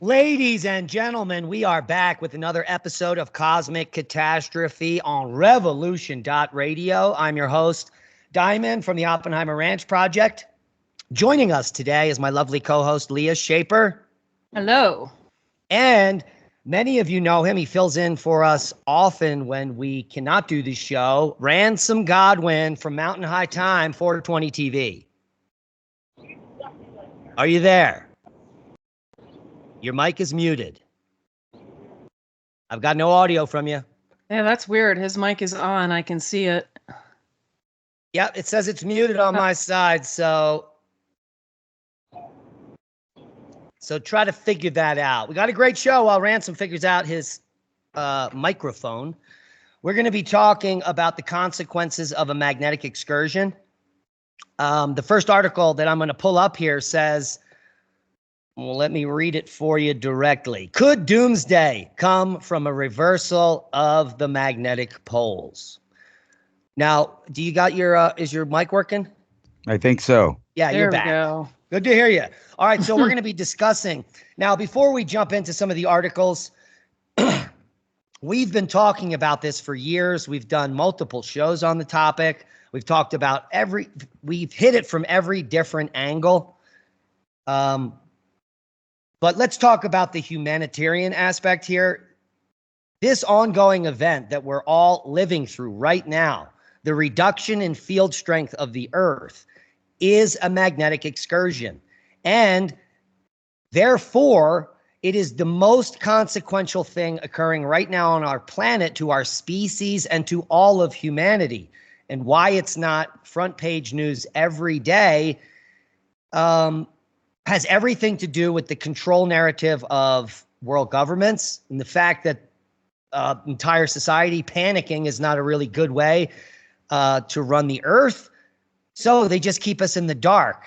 Ladies and gentlemen, we are back with another episode of Cosmic Catastrophe on Revolution.Radio. I'm your host, Diamond from the Oppenheimer Ranch Project. Joining us today is my lovely co-host, Leah Shaper. Hello. And many of you know him. He fills in for us often when we cannot do the show. Ransom Godwin from Mountain High Time, 420 TV. Are you there? Your mic is muted. I've got no audio from you. Yeah, that's weird. His mic is on. I can see it. Yep, it says it's muted on my side, so try to figure that out. We got a great show while Ransom figures out his microphone. We're going to be talking about the consequences of a magnetic excursion. The first article that I'm going to pull up here says, well, let me read it for you directly. Could Doomsday come from a reversal of the magnetic poles? Now, do you got your, is your mic working? I think so. Yeah, There you're we back. go. Good to hear you. All right, so we're going to be discussing. Now, before we jump into some of the articles, we've been talking about this for years. We've done multiple shows on the topic. We've talked about we've hit it from every different angle. But let's talk about the humanitarian aspect here. This ongoing event that we're all living through right now, the reduction in field strength of the Earth, is a magnetic excursion. And therefore, it is the most consequential thing occurring right now on our planet to our species and to all of humanity. And why it's not front page news every day has everything to do with the control narrative of world governments and the fact that entire society panicking is not a really good way to run the Earth. So they just keep us in the dark.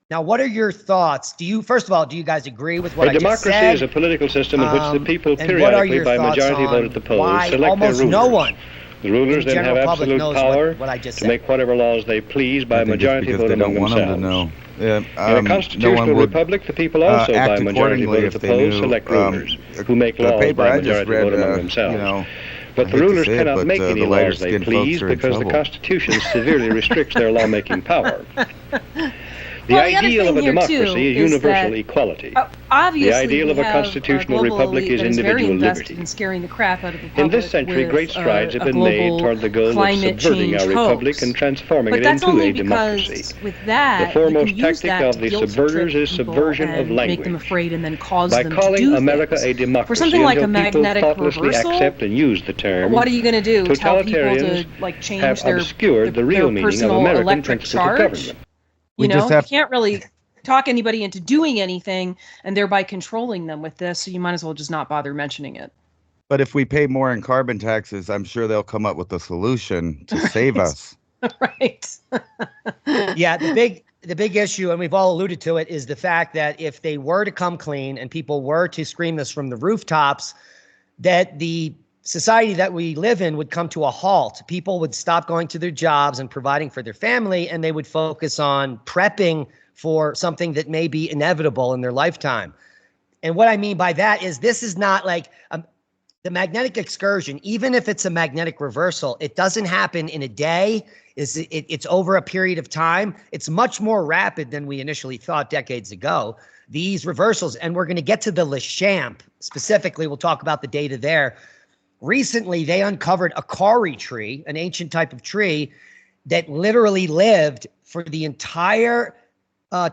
Now, what are your thoughts? First of all, do you guys agree with what I just said? A democracy is a political system in which the people periodically, by majority vote at the polls, select their rulers. No one the rulers then have absolute power to make whatever laws they please by majority vote among themselves. In a constitutional republic, the people also, by majority vote at the polls, select rulers who make laws by majority vote among themselves. But the rulers cannot make any laws they please because the Constitution severely restricts their lawmaking power. The ideal of a democracy is universal equality. The ideal of a constitutional republic is individual liberty. In scaring the crap out of the public. In this century, great strides have been made toward the goal of subverting our republic and transforming it into a democracy. With that, the foremost tactic of the subverters is subversion of language. Make them afraid and then cause by them calling to do America things. a democracy For something like a magnetic thoughtlessly reversal, accept and use the term, what are you going to do? Tell people to totalitarians change have their obscured the real meaning of personal American electric principles of charge? government. You can't really talk anybody into doing anything and thereby controlling them with this, so you might as well just not bother mentioning it. But if we pay more in carbon taxes, I'm sure they'll come up with a solution to save us. Right. Yeah, the big issue, and we've all alluded to it, is the fact that if they were to come clean and people were to scream this from the rooftops, that the society that we live in would come to a halt. People would stop going to their jobs and providing for their family, and they would focus on prepping for something that may be inevitable in their lifetime. And what I mean by that is this is not like the magnetic excursion. Even if it's a magnetic reversal, it doesn't happen in a day. It's over a period of time. It's much more rapid than we initially thought decades ago. These reversals, and we're going to get to the Lechamp specifically. We'll talk about the data there. Recently, they uncovered a kauri tree, an ancient type of tree that literally lived for the entire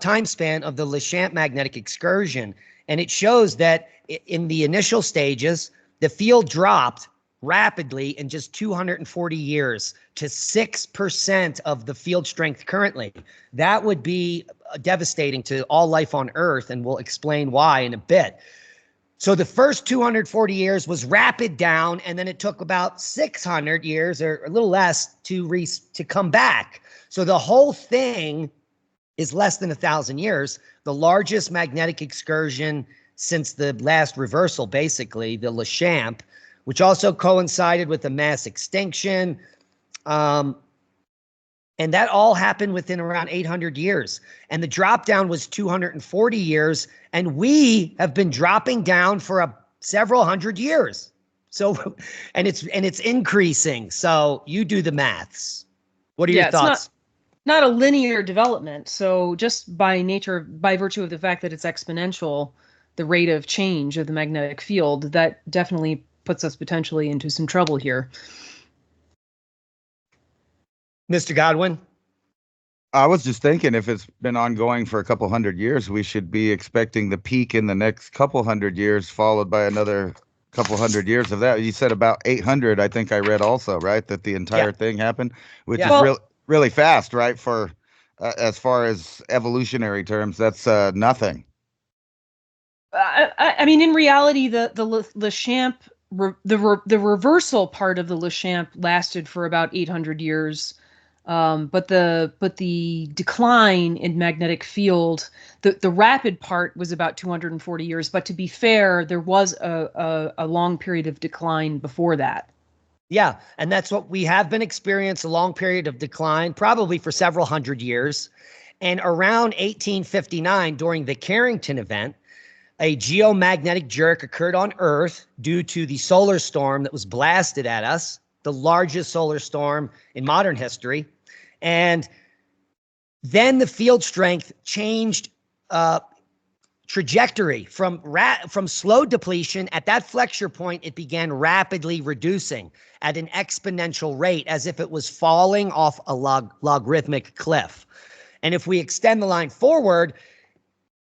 time span of the Lechamp magnetic excursion. And it shows that in the initial stages, the field dropped rapidly in just 240 years to 6% of the field strength currently. That would be devastating to all life on Earth, and we'll explain why in a bit. So the first 240 years was rapid down, and then it took about 600 years or a little less to come back. So the whole thing is less than 1,000 years. The largest magnetic excursion since the last reversal, basically, the Lechamp, which also coincided with the mass extinction. And that all happened within around 800 years. And the drop down was 240 years. And we have been dropping down for several hundred years. So, and it's increasing. So you do the maths. What are your thoughts? Not a linear development. So just by virtue of the fact that it's exponential, the rate of change of the magnetic field, that definitely puts us potentially into some trouble here. Mr. Godwin? I was just thinking, if it's been ongoing for a couple hundred years, we should be expecting the peak in the next couple hundred years, followed by another couple hundred years of that. You said about 800, I think I read also, right? That the entire thing happened, which is really fast, right? For as far as evolutionary terms, that's nothing. I mean, in reality, the Lechamp, the reversal part of the Lechamp lasted for about 800 years. But the decline in magnetic field, the rapid part was about 240 years. But to be fair, there was a long period of decline before that. Yeah, and that's what we have been experiencing, a long period of decline, probably for several hundred years. And around 1859, during the Carrington event, a geomagnetic jerk occurred on Earth due to the solar storm that was blasted at us, the largest solar storm in modern history. And then the field strength changed trajectory from slow depletion. At that flexure point, it began rapidly reducing at an exponential rate, as if it was falling off a logarithmic cliff. And if we extend the line forward,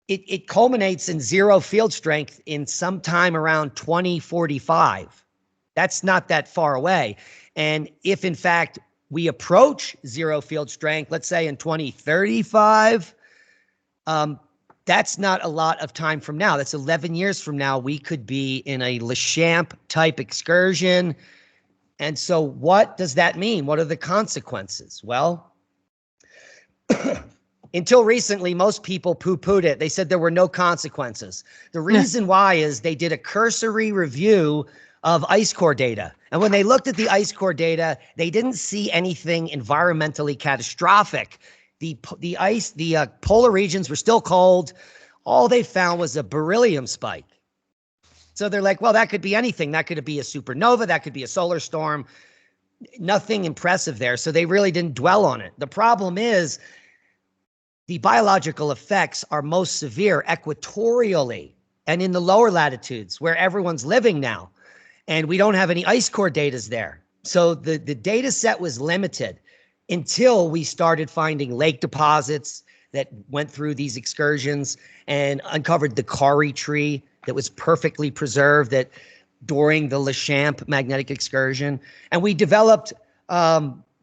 it culminates in zero field strength in sometime around 2045. That's not that far away. And if, in fact, we approach zero field strength, let's say in 2035, that's not a lot of time from now. That's 11 years from now. We could be in a Lechamp type excursion. And so what does that mean? What are the consequences? Well, until recently, most people poo-pooed it. They said there were no consequences. The reason why is they did a cursory review of ice core data. And when they looked at the ice core data, they didn't see anything environmentally catastrophic. The polar regions were still cold. All they found was a beryllium spike. So they're like, well, that could be anything. That could be a supernova. That could be a solar storm. Nothing impressive there. So they really didn't dwell on it. The problem is the biological effects are most severe equatorially and in the lower latitudes where everyone's living now. And we don't have any ice core data there. So the data set was limited until we started finding lake deposits that went through these excursions and uncovered the Kari tree that was perfectly preserved that during the Lechamp magnetic excursion. And we developed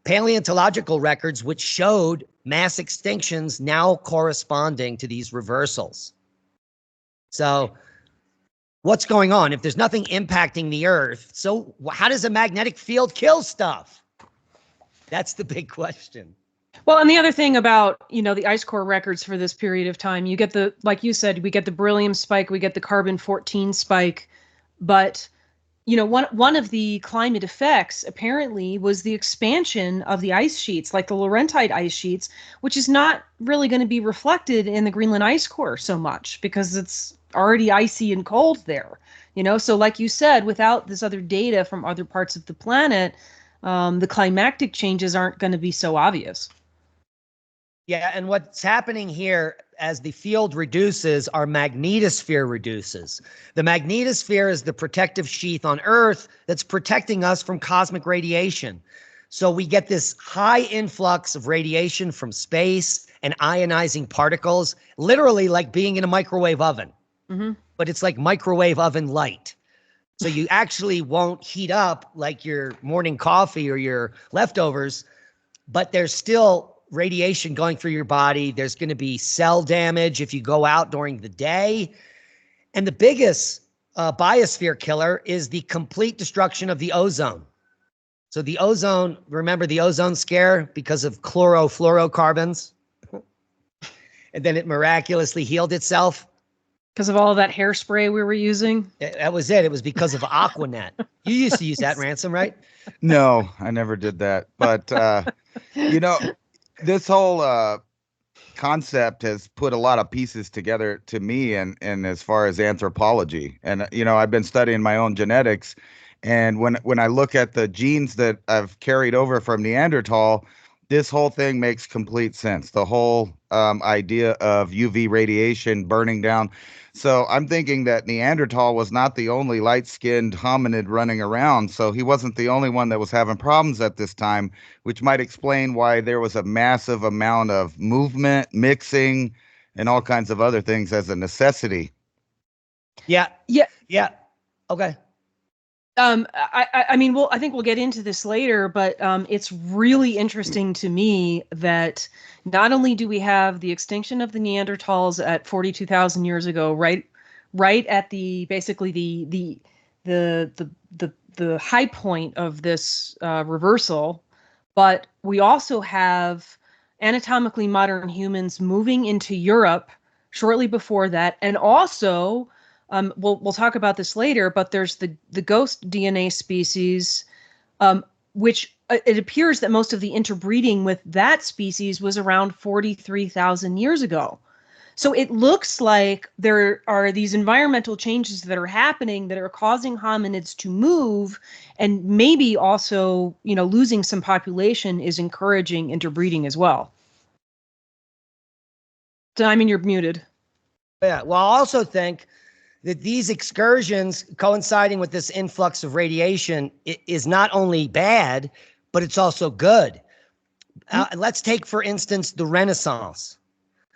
paleontological records which showed mass extinctions now corresponding to these reversals. So what's going on? If there's nothing impacting the Earth, so how does a magnetic field kill stuff? That's the big question. Well, and the other thing about, the ice core records for this period of time, you get like you said, we get the beryllium spike, we get the carbon-14 spike, but, one of the climate effects apparently was the expansion of the ice sheets, like the Laurentide ice sheets, which is not really going to be reflected in the Greenland ice core so much because it's already icy and cold there, So like you said, without this other data from other parts of the planet, the climatic changes aren't going to be so obvious. Yeah, and what's happening here as the field reduces, our magnetosphere reduces. The magnetosphere is the protective sheath on Earth that's protecting us from cosmic radiation. So we get this high influx of radiation from space and ionizing particles, literally like being in a microwave oven. Mm-hmm. But it's like microwave oven light. So you actually won't heat up like your morning coffee or your leftovers, but there's still radiation going through your body. There's going to be cell damage if you go out during the day. And the biggest biosphere killer is the complete destruction of the ozone. So the ozone, remember the ozone scare because of chlorofluorocarbons? And then it miraculously healed itself. Because of all of that hairspray we were using? That was it. It was because of Aquanet. You used to use that, Ransom, right? No, I never did that. But, this whole concept has put a lot of pieces together to me, and as far as anthropology, and I've been studying my own genetics, and when I look at the genes that I've carried over from Neanderthal, this whole thing makes complete sense. The whole idea of UV radiation burning down. So I'm thinking that Neanderthal was not the only light-skinned hominid running around. So he wasn't the only one that was having problems at this time, which might explain why there was a massive amount of movement, mixing, and all kinds of other things as a necessity. Yeah. Okay. I mean, I think we'll get into this later, but it's really interesting to me that not only do we have the extinction of the Neanderthals at 42,000 years ago, right at basically the high point of this reversal, but we also have anatomically modern humans moving into Europe shortly before that, and also. We'll talk about this later, but there's the ghost DNA species, which it appears that most of the interbreeding with that species was around 43,000 years ago. So it looks like there are these environmental changes that are happening that are causing hominids to move, and maybe also, losing some population is encouraging interbreeding as well. Diamond, you're muted. Yeah, well, I also think that these excursions coinciding with this influx of radiation is not only bad, but it's also good. Let's take, for instance, the Renaissance.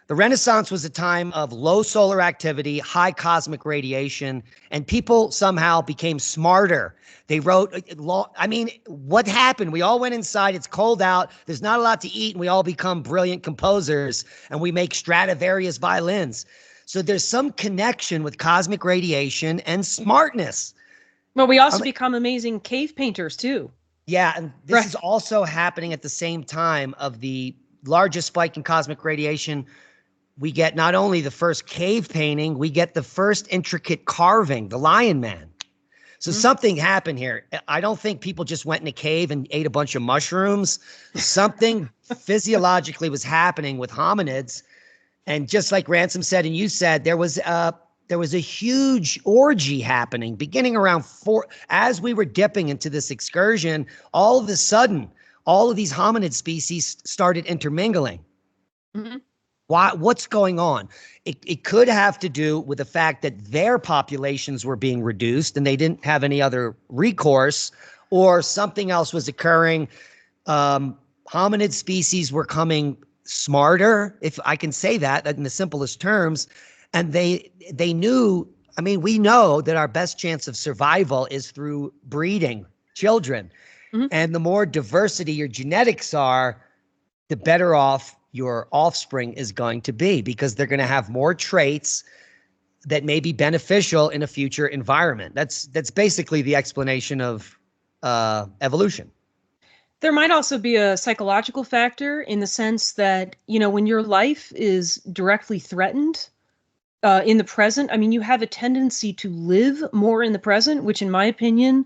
The Renaissance was a time of low solar activity, high cosmic radiation, and people somehow became smarter. They wrote, what happened? We all went inside. It's cold out. There's not a lot to eat, and we all become brilliant composers, and we make Stradivarius violins. So there's some connection with cosmic radiation and smartness. Well, we also become amazing cave painters too. Yeah, and this is also happening at the same time of the largest spike in cosmic radiation. We get not only the first cave painting, we get the first intricate carving, the Lion Man. So something happened here. I don't think people just went in a cave and ate a bunch of mushrooms. Something physiologically was happening with hominids. And just like Ransom said, and you said, there was a huge orgy happening beginning around 4, as we were dipping into this excursion. All of a sudden, all of these hominid species started intermingling. Mm-hmm. What's going on? It could have to do with the fact that their populations were being reduced and they didn't have any other recourse, or something else was occurring. Hominid species were coming smarter, if I can say that in the simplest terms. And they knew, we know that our best chance of survival is through breeding children. Mm-hmm. And the more diversity your genetics are, the better off your offspring is going to be, because they're going to have more traits that may be beneficial in a future environment. That's basically the explanation of evolution. There might also be a psychological factor in the sense that, when your life is directly threatened in the present, you have a tendency to live more in the present, which in my opinion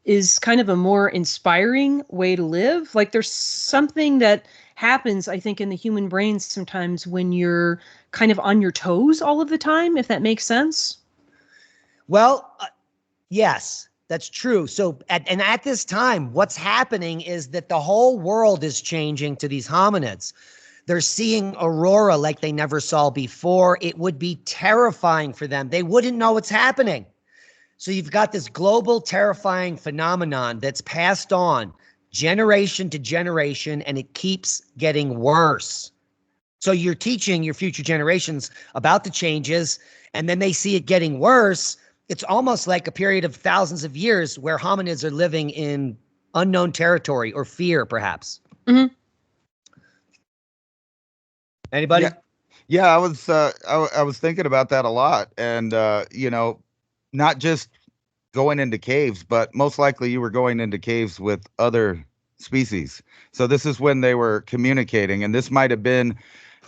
is kind of a more inspiring way to live. Like, there's something that happens, I think, in the human brain sometimes when you're kind of on your toes all of the time, if that makes sense. Well, yes. That's true. So at this time, what's happening is that the whole world is changing to these hominids. They're seeing aurora like they never saw before. It would be terrifying for them. They wouldn't know what's happening. So you've got this global terrifying phenomenon that's passed on generation to generation, and it keeps getting worse. So you're teaching your future generations about the changes, and then they see it getting worse. It's almost like a period of thousands of years where hominids are living in unknown territory or fear, perhaps. Mm-hmm. Anybody? Yeah, I was thinking about that a lot, and not just going into caves, but most likely you were going into caves with other species. So this is when they were communicating, and this might have been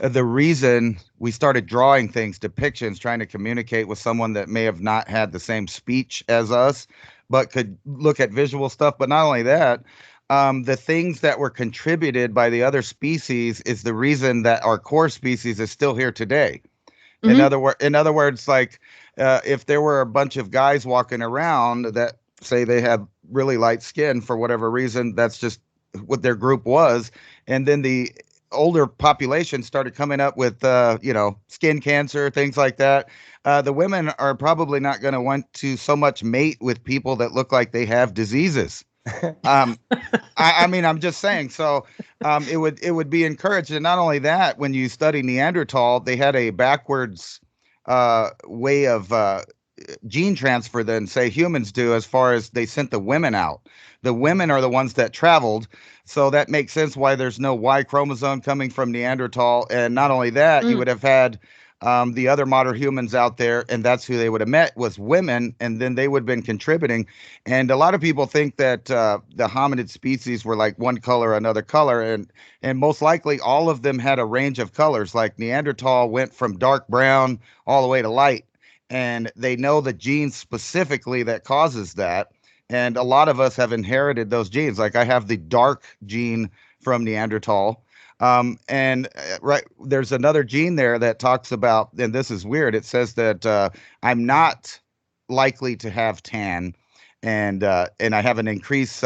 the reason we started drawing things, depictions, trying to communicate with someone that may have not had the same speech as us, but could look at visual stuff. But not only that, the things that were contributed by the other species is the reason that our core species is still here today. Mm-hmm. In other words, like if there were a bunch of guys walking around that say they have really light skin for whatever reason, that's just what their group was, and then the older population started coming up with skin cancer, things like that. The women are probably not going to want to so much mate with people that look like they have diseases. I mean, I'm just saying. So it would be encouraged. And not only that, when you study Neanderthal, they had a backwards way of gene transfer than, say, humans do, as far as they sent the women out. The women are the ones that traveled. So that makes sense why there's no Y chromosome coming from Neanderthal. And not only that, you would have had the other modern humans out there, and that's who they would have met, was women, and then they would have been contributing. And a lot of people think that the hominid species were like one color, another color, and most likely all of them had a range of colors. Like Neanderthal went from dark brown all the way to light, and they know the gene specifically that causes that. And a lot of us have inherited those genes. Like I have the dark gene from Neanderthal. And there's another gene there that talks about, and this is weird. It says that I'm not likely to have tan, and I have an increased,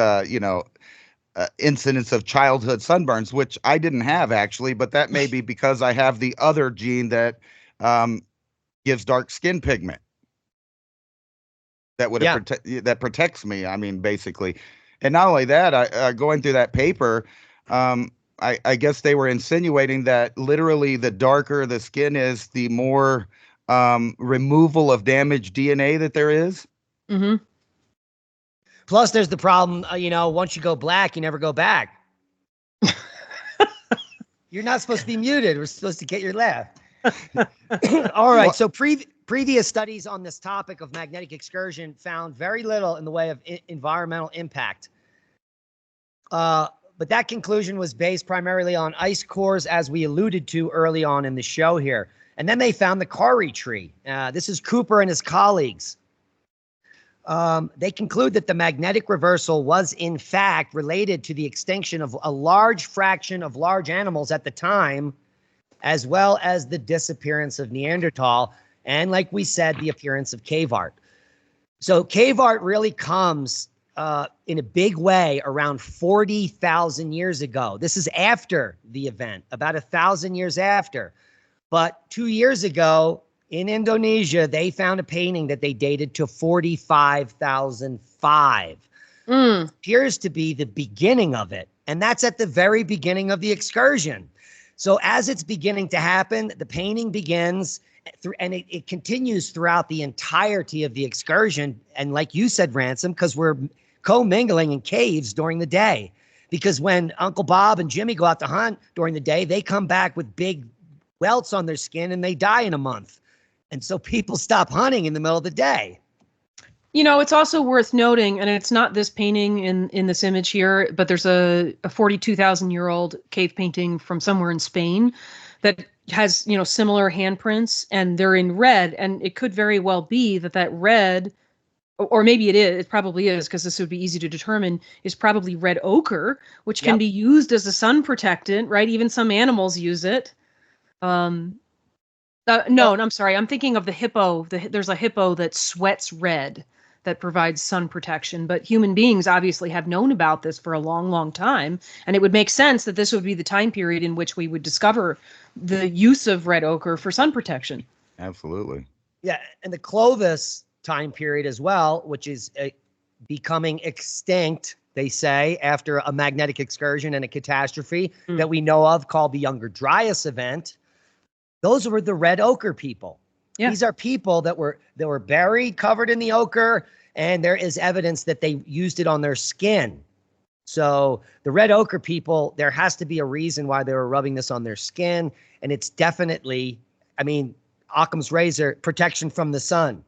incidence of childhood sunburns, which I didn't have actually, but that may be because I have the other gene that gives dark skin pigment. That would that protects me. I mean, basically, and not only that, going through that paper, I guess they were insinuating that literally the darker the skin is, the more removal of damaged DNA that there is. Mm-hmm. Plus, there's the problem. Once you go black, you never go back. You're not supposed to be muted. We're supposed to get your laugh. All right. So previous studies on this topic of magnetic excursion found very little in the way of environmental impact. But that conclusion was based primarily on ice cores, as we alluded to early on in the show here. And then they found the Kari tree. This is Cooper and his colleagues. They conclude that the magnetic reversal was, in fact, related to the extinction of a large fraction of large animals at the time, as well as the disappearance of Neanderthal, and, like we said, the appearance of cave art. So cave art really comes in a big way around 40,000 years ago. This is after the event, about 1,000 years after. But 2 years ago in Indonesia, they found a painting that they dated to 45,005. Appears to be the beginning of it. And that's at the very beginning of the excursion. So as it's beginning to happen, the painting begins and it continues throughout the entirety of the excursion. And like you said, Ransom, because we're co-mingling in caves during the day, because when Uncle Bob and Jimmy go out to hunt during the day, they come back with big welts on their skin and they die in a month. And so people stop hunting in the middle of the day. It's also worth noting, and it's not this painting in this image here, but there's a 42,000-year-old cave painting from somewhere in Spain that has, similar handprints, and they're in red. And it could very well be that red, or maybe it probably is, because this would be easy to determine, is probably red ochre, which can be used as a sun protectant, right? Even some animals use it. No, I'm sorry. I'm thinking of the hippo. There's a hippo that sweats red that provides sun protection. But human beings obviously have known about this for a long, long time. And it would make sense that this would be the time period in which we would discover the use of red ochre for sun protection. Absolutely. Yeah. And the Clovis time period as well, which is becoming extinct, they say, after a magnetic excursion and a catastrophe that we know of called the Younger Dryas event. Those were the red ochre people. Yeah. These are people that were buried, covered in the ochre, and there is evidence that they used it on their skin. So the red ochre people, there has to be a reason why they were rubbing this on their skin, and it's definitely, Occam's razor, protection from the sun.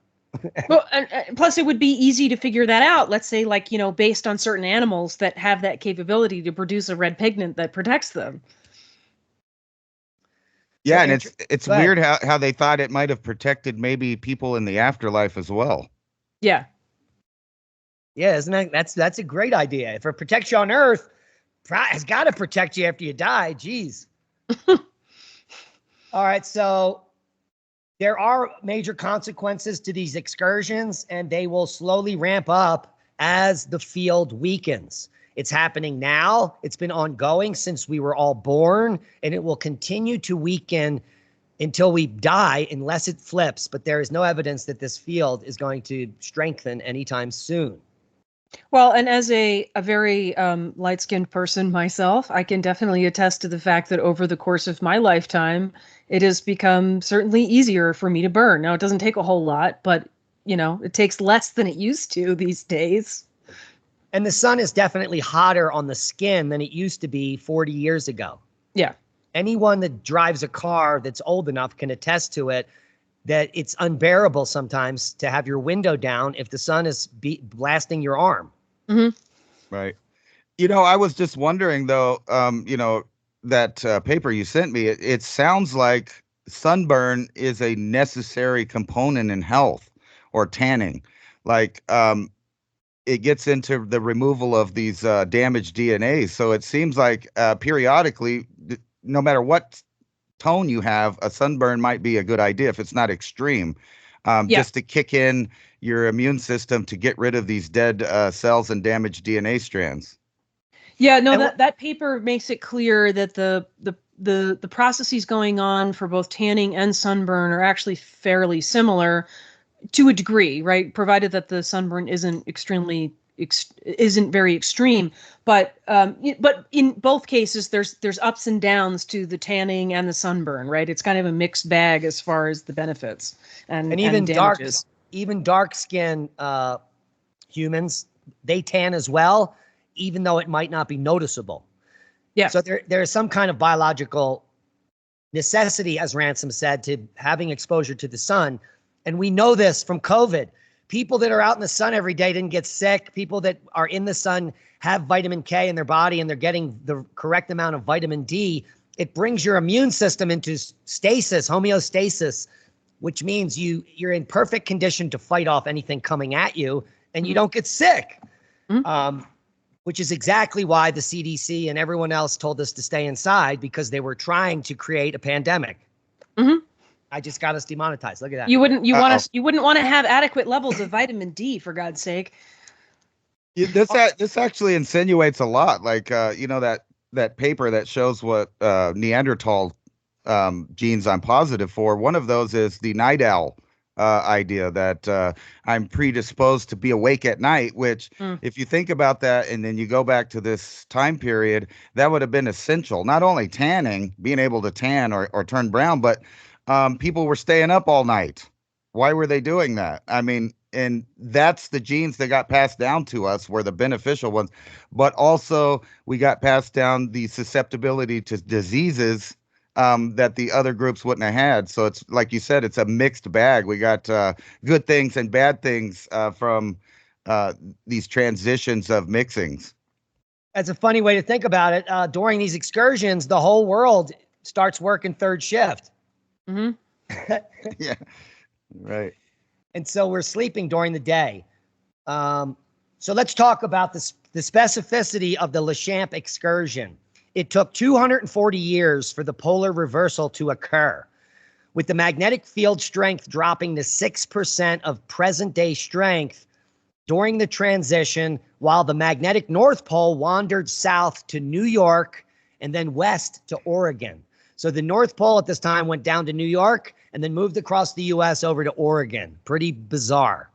Well, and plus it would be easy to figure that out. Let's say, based on certain animals that have that capability to produce a red pigment that protects them. Yeah, and it's weird how they thought it might have protected maybe people in the afterlife as well. Yeah. Yeah, isn't that's a great idea. If it protects you on Earth, it's got to protect you after you die. Jeez. All right, so there are major consequences to these excursions, and they will slowly ramp up as the field weakens. It's happening now. It's been ongoing since we were all born, and it will continue to weaken until we die unless it flips. But there is no evidence that this field is going to strengthen anytime soon. Well, and as a very light-skinned person myself, I can definitely attest to the fact that over the course of my lifetime, it has become certainly easier for me to burn. Now, it doesn't take a whole lot, but, it takes less than it used to these days. And the sun is definitely hotter on the skin than it used to be 40 years ago. Yeah. Anyone that drives a car that's old enough can attest to it, that it's unbearable sometimes to have your window down if the sun is blasting your arm. Mm-hmm. Right. I was just wondering, though, that paper you sent me, it sounds like sunburn is a necessary component in health, or tanning. Like, it gets into the removal of these damaged DNA. So it seems like periodically, no matter what tone you have, a sunburn might be a good idea if it's not extreme, just to kick in your immune system to get rid of these dead cells and damaged DNA strands. Yeah, no, that paper makes it clear that the processes going on for both tanning and sunburn are actually fairly similar to a degree, right? Provided that the sunburn isn't very extreme, but in both cases there's ups and downs to the tanning and the sunburn, right? It's kind of a mixed bag as far as the benefits and even damages. dark skin humans, they tan as well, even though it might not be noticeable. Yeah. So there is some kind of biological necessity, as Ransom said, to having exposure to the sun. And we know this from COVID. People that are out in the sun every day didn't get sick. People that are in the sun have vitamin K in their body and they're getting the correct amount of vitamin D. It brings your immune system into stasis, homeostasis, which means you're in perfect condition to fight off anything coming at you and you don't get sick. Mm-hmm. Which is exactly why the CDC and everyone else told us to stay inside, because they were trying to create a pandemic. Mm-hmm. I just got us demonetized. Look at that. You wouldn't want to have adequate levels of vitamin D, for God's sake. This actually insinuates a lot. Like, that paper that shows what Neanderthal genes I'm positive for. One of those is the night owl idea, that I'm predisposed to be awake at night, which if you think about that, and then you go back to this time period, that would have been essential. Not only tanning, being able to tan or turn brown, but people were staying up all night. Why were they doing that? I mean, and that's the genes that got passed down to us, were the beneficial ones. But also we got passed down the susceptibility to diseases that the other groups wouldn't have had. So it's like you said, it's a mixed bag. We got good things and bad things from these transitions of mixings. That's a funny way to think about it. During these excursions, the whole world starts working third shift. Mm-hmm. Yeah, right. And so we're sleeping during the day. So let's talk about the specificity of the Lechamp excursion. It took 240 years for the polar reversal to occur, with the magnetic field strength dropping to 6% of present-day strength during the transition, while the magnetic North Pole wandered south to New York and then west to Oregon. So the North Pole at this time went down to New York and then moved across the U.S. over to Oregon. Pretty bizarre.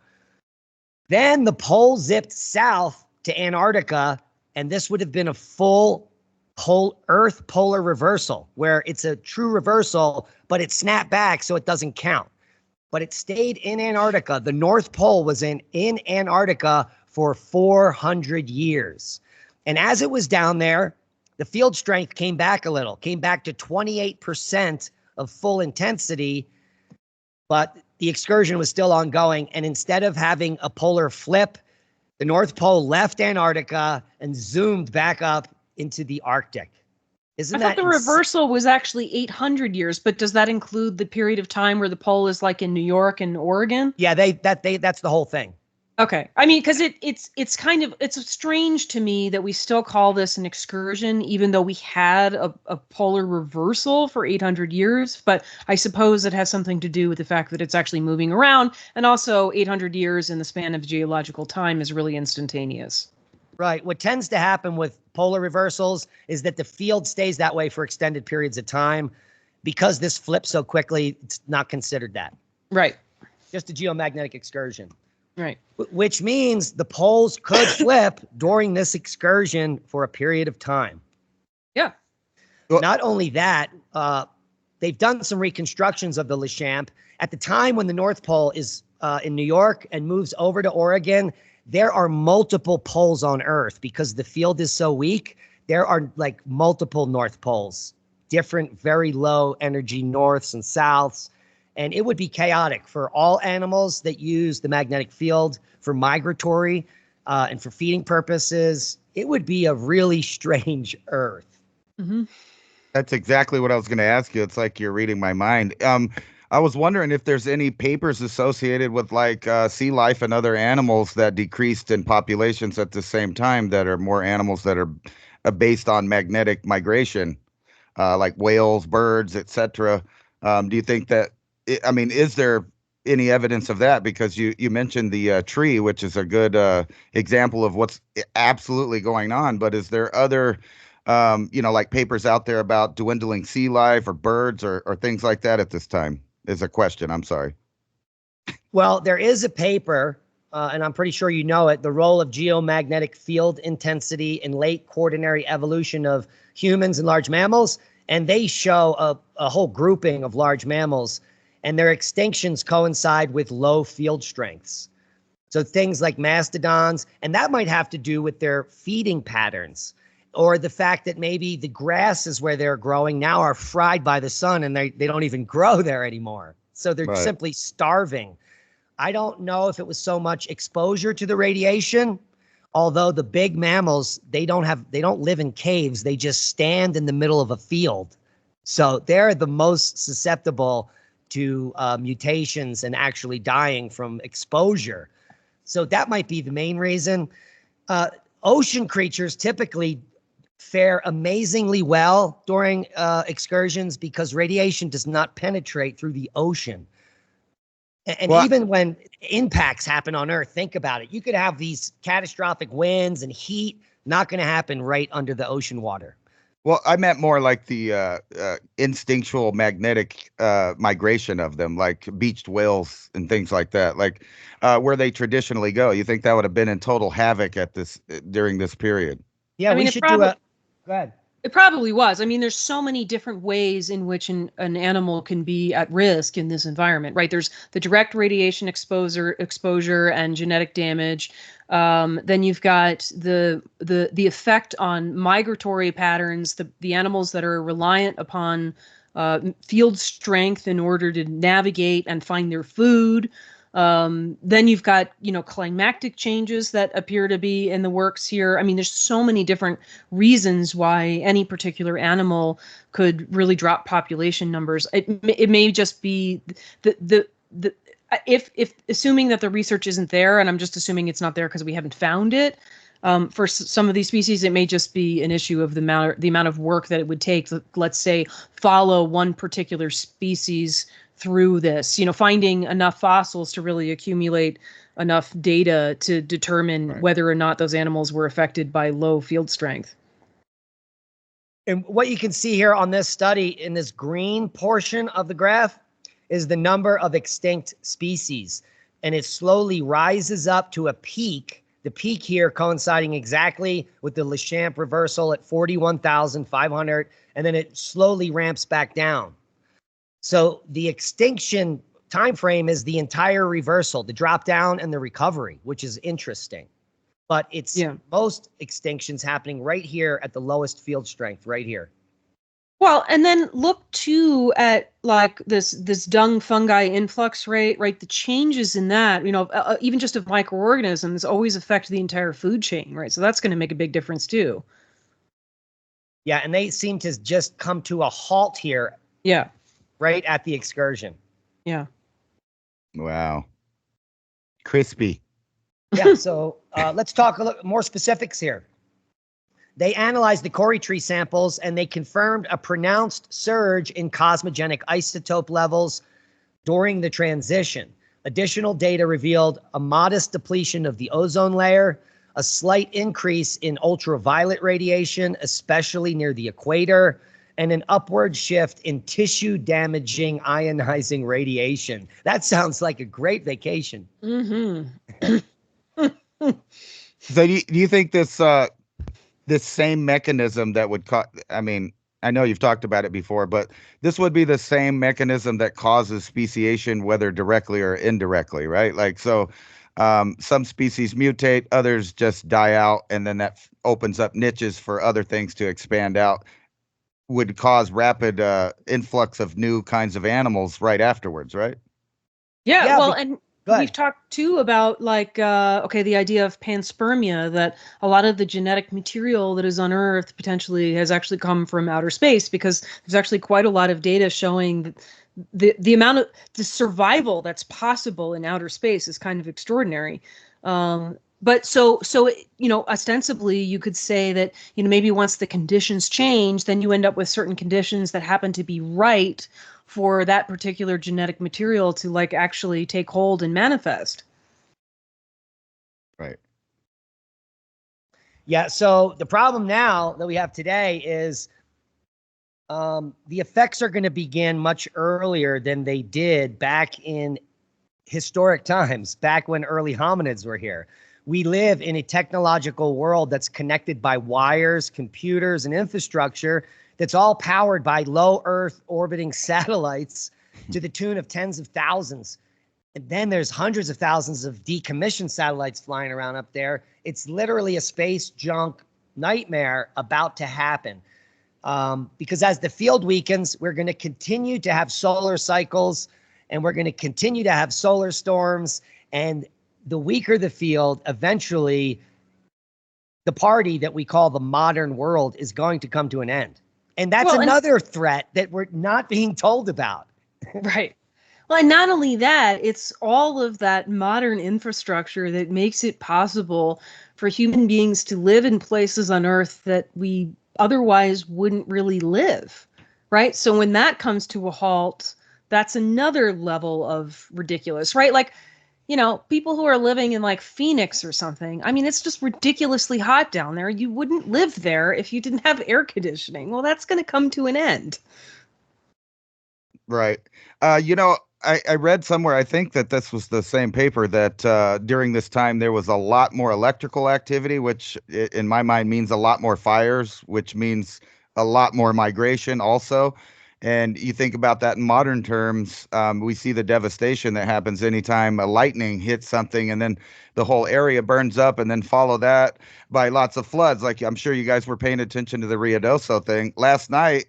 Then the pole zipped south to Antarctica, and this would have been a full Earth polar reversal, where it's a true reversal, but it snapped back, so it doesn't count. But it stayed in Antarctica. The North Pole was in Antarctica for 400 years. And as it was down there, the field strength came back a little, came back to 28% of full intensity, but the excursion was still ongoing. And instead of having a polar flip, the North Pole left Antarctica and zoomed back up into the Arctic. I thought the reversal was actually 800 years, but does that include the period of time where the pole is like in New York and Oregon? Yeah, that's the whole thing. Okay. I mean, because it's strange to me that we still call this an excursion, even though we had a polar reversal for 800 years. But I suppose it has something to do with the fact that it's actually moving around. And also 800 years in the span of geological time is really instantaneous. Right. What tends to happen with polar reversals is that the field stays that way for extended periods of time. Because this flips so quickly, it's not considered that. Right. Just a geomagnetic excursion. Right. Which means the poles could flip during this excursion for a period of time. Yeah. Well, not only that, they've done some reconstructions of the Lechamp. At the time when the North Pole is in New York and moves over to Oregon, there are multiple poles on Earth because the field is so weak. There are like multiple North Poles, different, very low energy norths and souths. And it would be chaotic for all animals that use the magnetic field for migratory and for feeding purposes. It would be a really strange Earth. Mm-hmm. That's exactly what I was going to ask you. It's like you're reading my mind. I was wondering if there's any papers associated with like sea life and other animals that decreased in populations at the same time, that are more animals that are based on magnetic migration, like whales, birds, etc. Do you think that, I mean, is there any evidence of that? Because you mentioned the tree, which is a good example of what's absolutely going on. But is there other, like papers out there about dwindling sea life or birds or things like that at this time? Is a question. I'm sorry. Well, there is a paper, and I'm pretty sure you know it, The Role of Geomagnetic Field Intensity in Late Quaternary Evolution of Humans and Large Mammals. And they show a whole grouping of large mammals, and their extinctions coincide with low field strengths. So things like mastodons, and that might have to do with their feeding patterns, or the fact that maybe the grasses where they're growing now are fried by the sun and they don't even grow there anymore. So they're simply starving. I don't know if it was so much exposure to the radiation, although the big mammals, they don't live in caves. They just stand in the middle of a field. So they're the most susceptible to mutations and actually dying from exposure. So that might be the main reason. Ocean creatures typically fare amazingly well during excursions because radiation does not penetrate through the ocean. And even when impacts happen on Earth, think about it. You could have these catastrophic winds and heat, not going to happen right under the ocean water. Well, I meant more like the instinctual magnetic migration of them, like beached whales and things like that, like where they traditionally go. You think that would have been in total havoc at during this period? Yeah, we should do a... Go ahead. It probably was. I mean, there's so many different ways in which an animal can be at risk in this environment, right? There's the direct radiation exposure and genetic damage. Then you've got the effect on migratory patterns, the animals that are reliant upon field strength in order to navigate and find their food. Then you've got, climatic changes that appear to be in the works here. I mean, there's so many different reasons why any particular animal could really drop population numbers. It may just be if assuming that the research isn't there, and I'm just assuming it's not there because we haven't found it. For some of these species, it may just be an issue of the amount of work that it would take. Let's say follow one particular species through this, finding enough fossils to really accumulate enough data to determine whether or not those animals were affected by low field strength. And what you can see here on this study in this green portion of the graph is the number of extinct species. And it slowly rises up to a peak, the peak here coinciding exactly with the Lechamp reversal at 41,500, and then it slowly ramps back down. So the extinction time frame is the entire reversal, the drop down and the recovery, which is interesting. But it's most extinctions happening right here at the lowest field strength, right here. Well, and then look too at like this dung fungi influx rate, right? The changes in that, even just of microorganisms always affect the entire food chain, right? So that's going to make a big difference too. Yeah, and they seem to just come to a halt here. Yeah. Right at the excursion. Yeah. Wow. Crispy. Yeah, so let's talk a little more specifics here. They analyzed the Corey tree samples and they confirmed a pronounced surge in cosmogenic isotope levels during the transition. Additional data revealed a modest depletion of the ozone layer, a slight increase in ultraviolet radiation, especially near the equator, and an upward shift in tissue-damaging ionizing radiation. That sounds like a great vacation. Mm-hmm. So do you think this same mechanism that would cause, I mean, I know you've talked about it before, but this would be the same mechanism that causes speciation, whether directly or indirectly, right? Like, so some species mutate, others just die out, and then that opens up niches for other things to expand out, would cause rapid influx of new kinds of animals right afterwards, right? Yeah, well, and we've talked too about the idea of panspermia, that a lot of the genetic material that is on Earth potentially has actually come from outer space, because there's actually quite a lot of data showing that the amount of the survival that's possible in outer space is kind of extraordinary. But so ostensibly you could say that, maybe once the conditions change, then you end up with certain conditions that happen to be right for that particular genetic material to actually take hold and manifest. Right. Yeah. So the problem now that we have today is the effects are going to begin much earlier than they did back in historic times, back when early hominids were here. We live in a technological world that's connected by wires, computers, and infrastructure that's all powered by low Earth orbiting satellites to the tune of tens of thousands. And then there's hundreds of thousands of decommissioned satellites flying around up there. It's literally a space junk nightmare about to happen. Because as the field weakens, we're going to continue to have solar cycles, and we're going to continue to have solar storms. And the weaker the field, eventually the party that we call the modern world is going to come to an end. And that's another threat that we're not being told about. Right. Well, and not only that, it's all of that modern infrastructure that makes it possible for human beings to live in places on Earth that we otherwise wouldn't really live, right? So when that comes to a halt, that's another level of ridiculous, right? People who are living in Phoenix or something, I mean, it's just ridiculously hot down there. You wouldn't live there if you didn't have air conditioning. Well, that's going to come to an end. Right. I read somewhere, I think that this was the same paper, that during this time there was a lot more electrical activity, which in my mind means a lot more fires, which means a lot more migration also. And you think about that in modern terms, we see the devastation that happens anytime a lightning hits something, and then the whole area burns up, and then follow that by lots of floods. Like, I'm sure you guys were paying attention to the Ruidoso thing. Last night,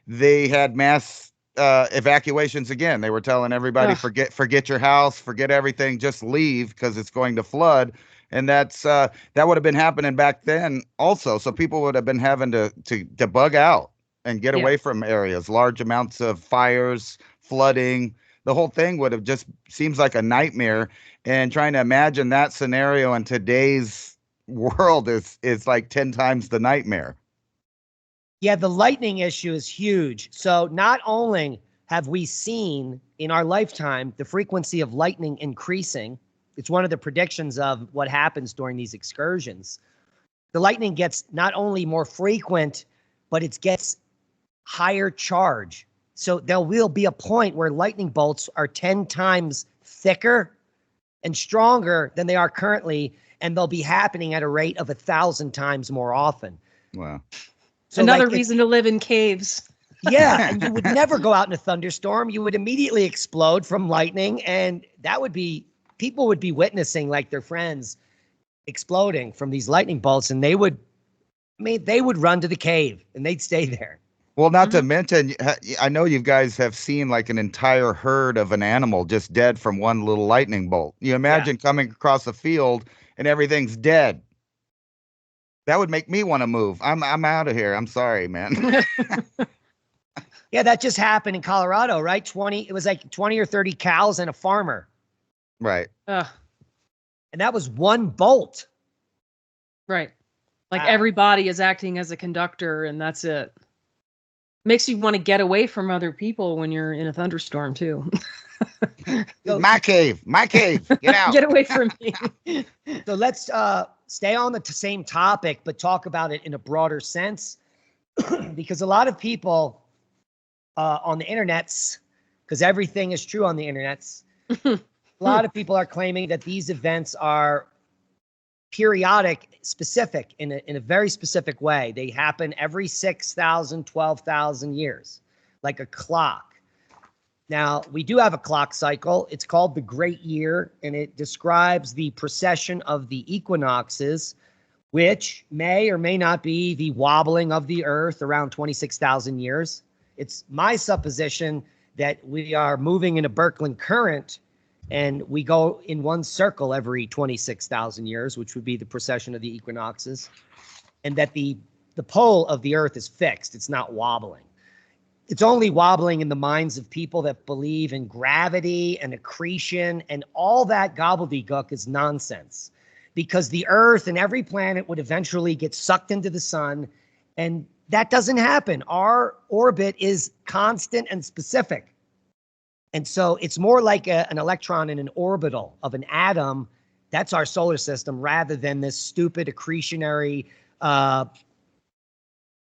they had mass evacuations again. They were telling everybody, forget your house, forget everything, just leave because it's going to flood. And that would have been happening back then also. So people would have been having to bug out and get away from areas, large amounts of fires, flooding. The whole thing would have just seems like a nightmare. And trying to imagine that scenario in today's world is like 10 times the nightmare. Yeah, the lightning issue is huge. So not only have we seen in our lifetime the frequency of lightning increasing, it's one of the predictions of what happens during these excursions. The lightning gets not only more frequent, but it gets higher charge. So there will be a point where lightning bolts are 10 times thicker and stronger than they are currently, and they'll be happening at a rate of 1,000 times more often. Wow. So another reason to live in caves. Yeah, and you would never go out in a thunderstorm. You would immediately explode from lightning, and people would be witnessing their friends exploding from these lightning bolts, and they would run to the cave and they'd stay there. Well, not to mention, I know you guys have seen an entire herd of an animal just dead from one little lightning bolt. You imagine coming across a field and everything's dead. That would make me want to move. I'm out of here. I'm sorry, man. Yeah, that just happened in Colorado, right? It was 20 or 30 cows and a farmer. Right. And that was one bolt. Right. Like every body is acting as a conductor, and that's it. Makes you want to get away from other people when you're in a thunderstorm too. My cave, get out. Get away from me. So let's stay on the same topic, but talk about it in a broader sense. Because a lot of people on the internets, because everything is true on the internets, a lot of people are claiming that these events are periodic, specific, in a very specific way. They happen every 6,000, 12,000 years, like a clock. Now, we do have a clock cycle. It's called the Great Year, and it describes the precession of the equinoxes, which may or may not be the wobbling of the Earth around 26,000 years. It's my supposition that we are moving in a Birkeland current, and we go in one circle every 26,000 years, which would be the precession of the equinoxes, and that the pole of the Earth is fixed. It's not wobbling. It's only wobbling in the minds of people that believe in gravity and accretion, and all that gobbledygook is nonsense, because the Earth and every planet would eventually get sucked into the sun, and that doesn't happen. Our orbit is constant and specific. And so it's more like an electron in an orbital of an atom. That's our solar system, rather than this stupid accretionary.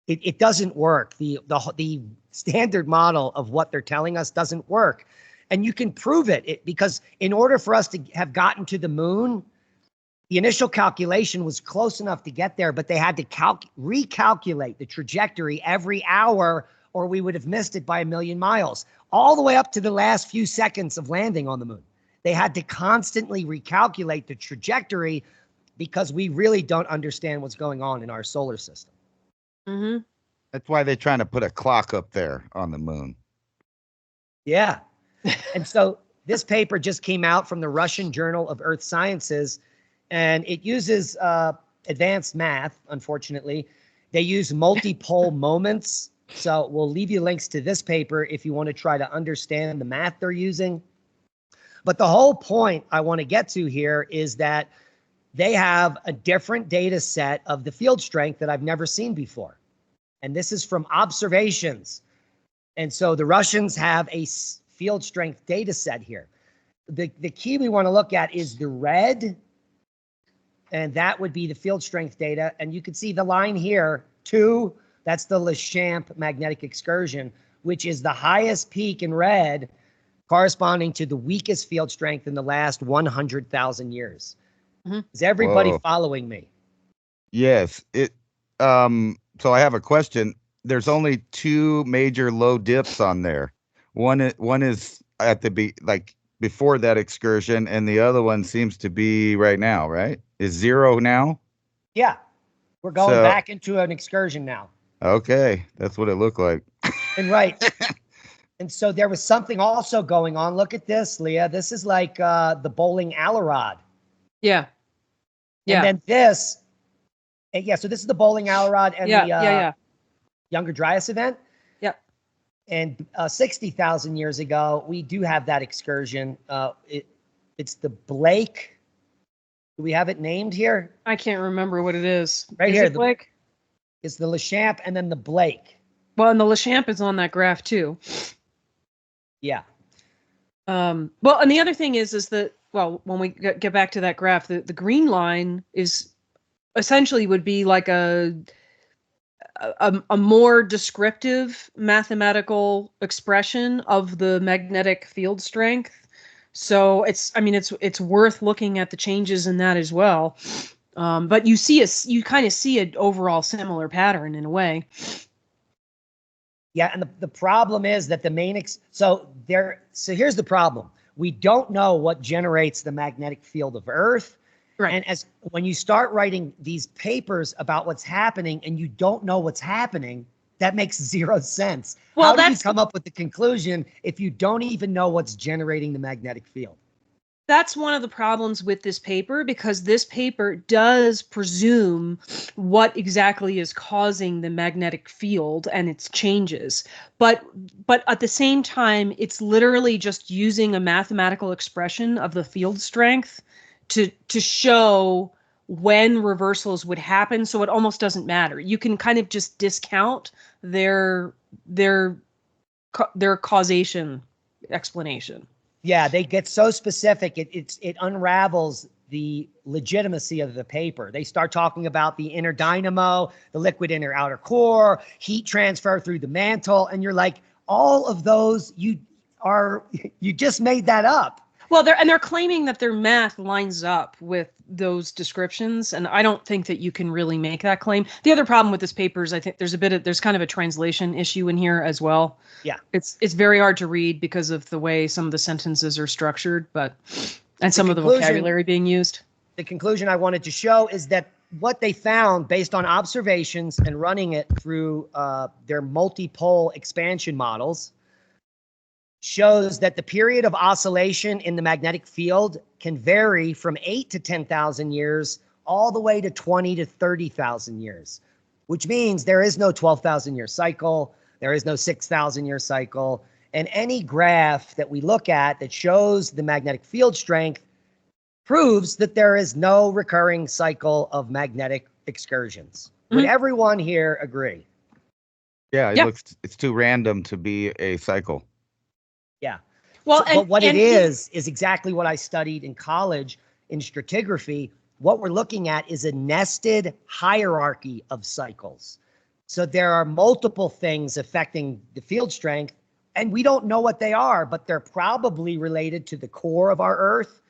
It doesn't work. The standard model of what they're telling us doesn't work. And you can prove it because in order for us to have gotten to the moon, the initial calculation was close enough to get there, but they had to recalculate the trajectory every hour, or we would have missed it by 1,000,000 miles, all the way up to the last few seconds of landing on the moon. They had to constantly recalculate the trajectory because we really don't understand what's going on in our solar system. Mm-hmm. That's why they're trying to put a clock up there on the moon. Yeah. And so this paper just came out from the Russian Journal of Earth Sciences, and it uses advanced math, unfortunately. They use multipole moments. So we'll leave you links to this paper if you want to try to understand the math they're using. But the whole point I want to get to here is that they have a different data set of the field strength that I've never seen before. And this is from observations. And so the Russians have a field strength data set here. The key we want to look at is the red, and that would be the field strength data. And you can see the line here, 2, that's the Lechamp magnetic excursion, which is the highest peak in red, corresponding to the weakest field strength in the last 100,000 years. Mm-hmm. Is everybody following me? Yes. So I have a question. There's only 2 major low dips on there. One is at before that excursion, and the other one seems to be right now, right? Is 0 now? Yeah. We're going back into an excursion now. Okay. That's what it looked like. And right. And so there was something also going on. Look at this, Leah. This is like the bowling alley rod. Yeah. Yeah. And then this, so this is the bowling alley rod and the Younger Dryas event. Yep. And 60,000 years ago, we do have that excursion. It's the Blake. Do we have it named here? I can't remember what it is. Right is here. It Blake? It's the Lechamp and then the Blake. Well, and the Lechamp is on that graph too. Yeah. Well, and the other thing is that, well, when we get back to that graph, the green line is essentially would be like a more descriptive mathematical expression of the magnetic field strength. So it's worth looking at the changes in that as well. But you kind of see an overall similar pattern in a way. Yeah, and the problem is that the main so here's the problem. We don't know what generates the magnetic field of Earth. Right. And when you start writing these papers about what's happening and you don't know what's happening, that makes 0 sense. Well, how do you come up with the conclusion if you don't even know what's generating the magnetic field? That's one of the problems with this paper, because this paper does presume what exactly is causing the magnetic field and its changes. But at the same time, it's literally just using a mathematical expression of the field strength to show when reversals would happen, so it almost doesn't matter. You can kind of just discount their causation explanation. Yeah, they get so specific, it unravels the legitimacy of the paper. They start talking about the inner dynamo, the liquid inner outer core, heat transfer through the mantle, and you're like, all of those, you just made that up. Well, they're claiming that their math lines up with those descriptions, and I don't think that you can really make that claim. The other problem with this paper is I think there's kind of a translation issue in here as well. Yeah, it's very hard to read because of the way some of the sentences are structured, and some of the vocabulary being used. The conclusion I wanted to show is that what they found based on observations and running it through their multipole expansion models shows that the period of oscillation in the magnetic field can vary from 8 to 10,000 years all the way to 20 to 30,000 years, which means there is no 12,000 year cycle. There is no 6,000 year cycle. And any graph that we look at that shows the magnetic field strength proves that there is no recurring cycle of magnetic excursions. Would everyone here agree? Yeah, it's too random to be a cycle. Yeah. Well, but what it is exactly what I studied in college in stratigraphy. What we're looking at is a nested hierarchy of cycles. So there are multiple things affecting the field strength, and we don't know what they are, but they're probably related to the core of our Earth.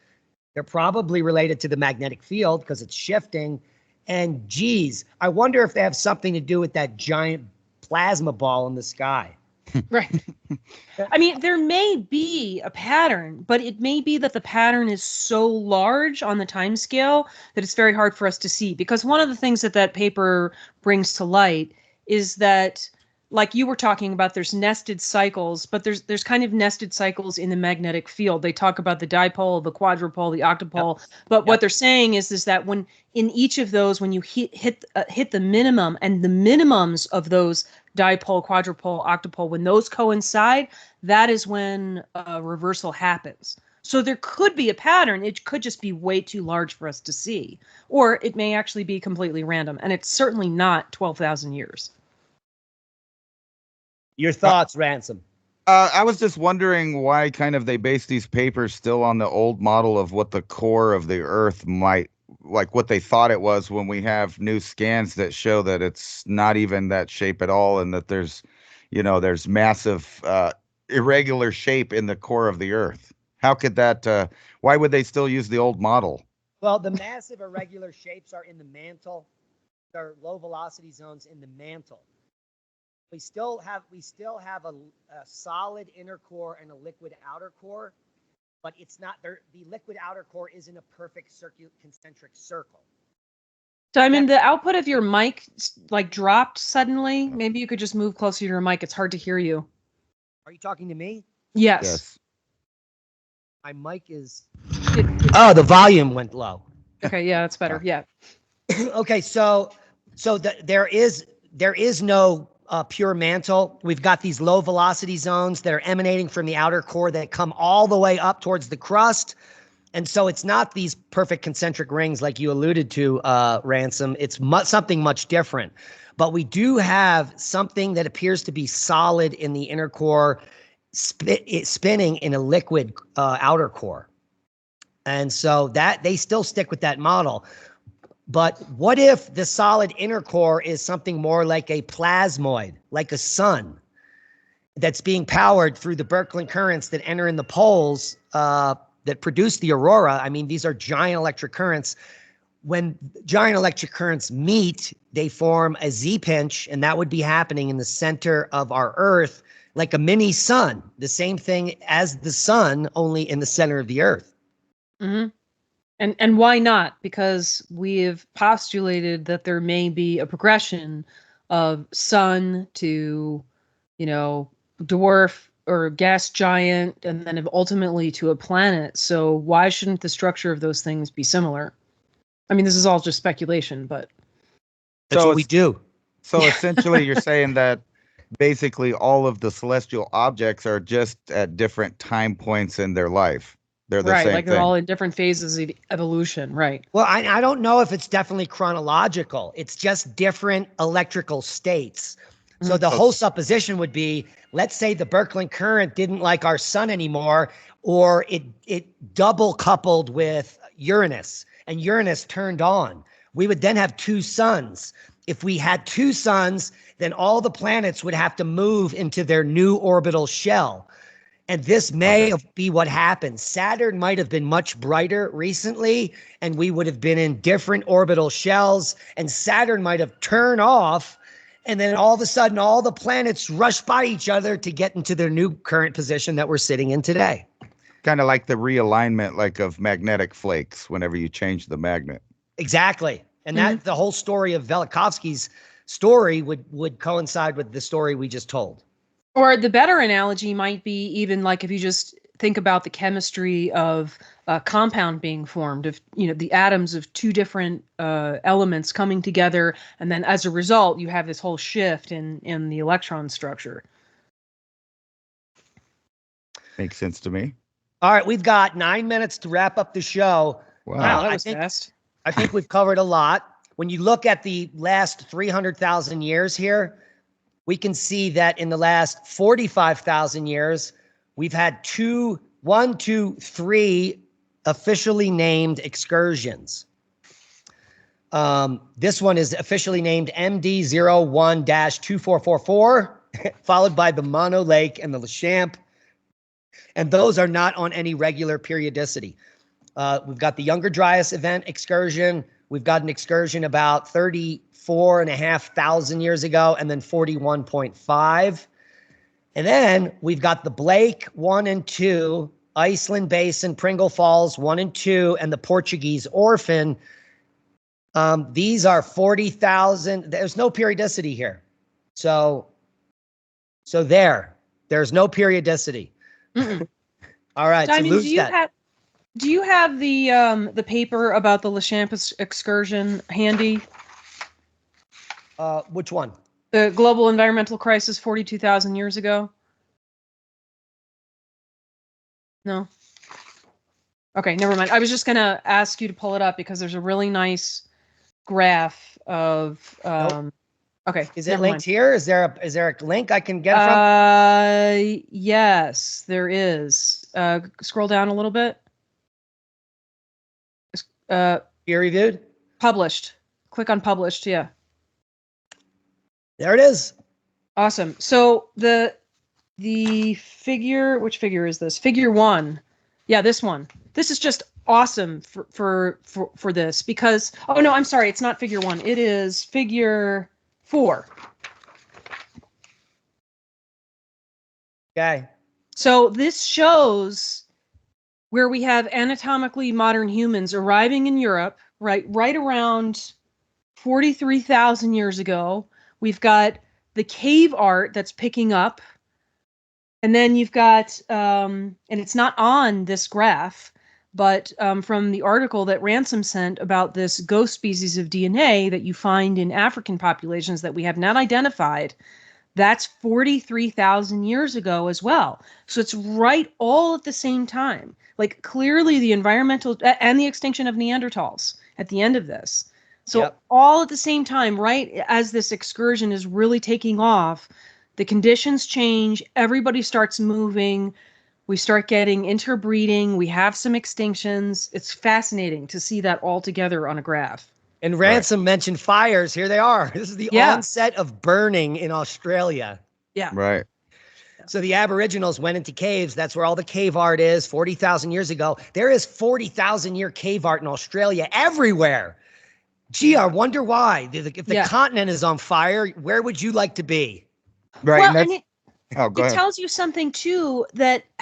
They're probably related to the magnetic field because it's shifting. And geez, I wonder if they have something to do with that giant plasma ball in the sky. Right. I mean, there may be a pattern, but it may be that the pattern is so large on the time scale that it's very hard for us to see. Because one of the things that paper brings to light is that, like you were talking about, there's nested cycles, but there's kind of nested cycles in the magnetic field. They talk about the dipole, the quadrupole, the octopole. Yep. But what they're saying is that when in each of those, when you hit the minimum, and the minimums of those dipole, quadrupole, octopole, when those coincide, that is when a reversal happens. So there could be a pattern. It could just be way too large for us to see, or it may actually be completely random, and it's certainly not 12,000 years. Your thoughts, Ransom? I was just wondering why kind of they base these papers still on the old model of what the core of the Earth might, like what they thought it was, when we have new scans that show that it's not even that shape at all, and that there's massive irregular shape in the core of the Earth. How could that, why would they still use the old model? Well, the massive irregular shapes are in the mantle. There are low velocity zones in the mantle. We still have a solid inner core and a liquid outer core, but it's not there. The liquid outer core isn't a perfect concentric circle. Simon, the output of your mic dropped suddenly. Maybe you could just move closer to your mic. It's hard to hear you. Are you talking to me? Yes. My mic is. The volume went low. Okay, yeah, that's better. Yeah. Okay, so there is no pure mantle. We've got these low velocity zones that are emanating from the outer core that come all the way up towards the crust. And so it's not these perfect concentric rings like you alluded to, Ransom. It's something much different. But we do have something that appears to be solid in the inner core, spinning in a liquid outer core. And so that they still stick with that model. But what if the solid inner core is something more like a plasmoid, like a sun, that's being powered through the Birkeland currents that enter in the poles that produce the aurora? I mean, these are giant electric currents. When giant electric currents meet, they form a Z-pinch, and that would be happening in the center of our Earth, like a mini sun, the same thing as the sun, only in the center of the Earth. Mm-hmm. And why not? Because we have postulated that there may be a progression of sun to, dwarf or gas giant, and then ultimately to a planet. So why shouldn't the structure of those things be similar? I mean, this is all just speculation, but that's what we do. So essentially you're saying that basically all of the celestial objects are just at different time points in their life. They're the right, same like thing. they're all in different phases of evolution, right? Well, I don't know if it's definitely chronological. It's just different electrical states. So the whole supposition would be, let's say the Birkeland current didn't like our sun anymore, or it double coupled with Uranus, and Uranus turned on. We would then have two suns. If we had two suns, then all the planets would have to move into their new orbital shell. And this may be what happened. Saturn might have been much brighter recently, and we would have been in different orbital shells, and Saturn might have turned off, and then all of a sudden, all the planets rush by each other to get into their new current position that we're sitting in today. Kind of like the realignment, like of magnetic flakes, whenever you change the magnet. Exactly. And that the whole story of Velikovsky's story would coincide with the story we just told. Or the better analogy might be even like if you just think about the chemistry of a compound being formed, of the atoms of two different elements coming together, and then as a result you have this whole shift in the electron structure. Makes sense to me. All right, we've got 9 minutes to wrap up the show. Wow, that was fast. I think we've covered a lot. When you look at the last 300,000 years here, we can see that in the last 45,000 years, we've had 3 officially named excursions. This one is officially named MD01-2444, followed by the Mono Lake and the Lechamp. And those are not on any regular periodicity. We've got the Younger Dryas event excursion. We've got an excursion about 34,500 years ago, and then 41.5. And then we've got the Blake 1 and 2, Iceland Basin, Pringle Falls 1 and 2, and the Portuguese Orphan. These are 40,000. There's no periodicity here. So there's no periodicity. All right. I mean, do you have the paper about the Lechamp excursion handy? Which one? The global environmental crisis 42,000 years ago? No? Okay, never mind. I was just going to ask you to pull it up because there's a really nice graph of... Nope. Okay. Is it linked here? Is there a link I can get it from? Yes, there is. Scroll down a little bit. Peer reviewed? Published. Click on published, yeah. There it is. Awesome. So the figure, which figure is this? Figure 1. Yeah, this one. This is just awesome for this because, oh no, I'm sorry, it's not figure 1. It is figure 4. Okay. So this shows where we have anatomically modern humans arriving in Europe, right around 43,000 years ago. We've got the cave art that's picking up. And then you've got, and it's not on this graph, but from the article that Ransom sent about this ghost species of DNA that you find in African populations that we have not identified, that's 43,000 years ago as well. So it's right all at the same time. Like clearly the environmental and the extinction of Neanderthals at the end of this. So all at the same time, right as this excursion is really taking off, the conditions change, everybody starts moving, we start getting interbreeding, we have some extinctions. It's fascinating to see that all together on a graph. And Ransom mentioned fires. Here they are. This is the onset of burning in Australia. Yeah. Right. So the Aboriginals went into caves. That's where all the cave art is 40,000 years ago. There is 40,000 year cave art in Australia everywhere. Gee, I wonder why. If the continent is on fire, where would you like to be? Right. Well, and it ahead. tells you something too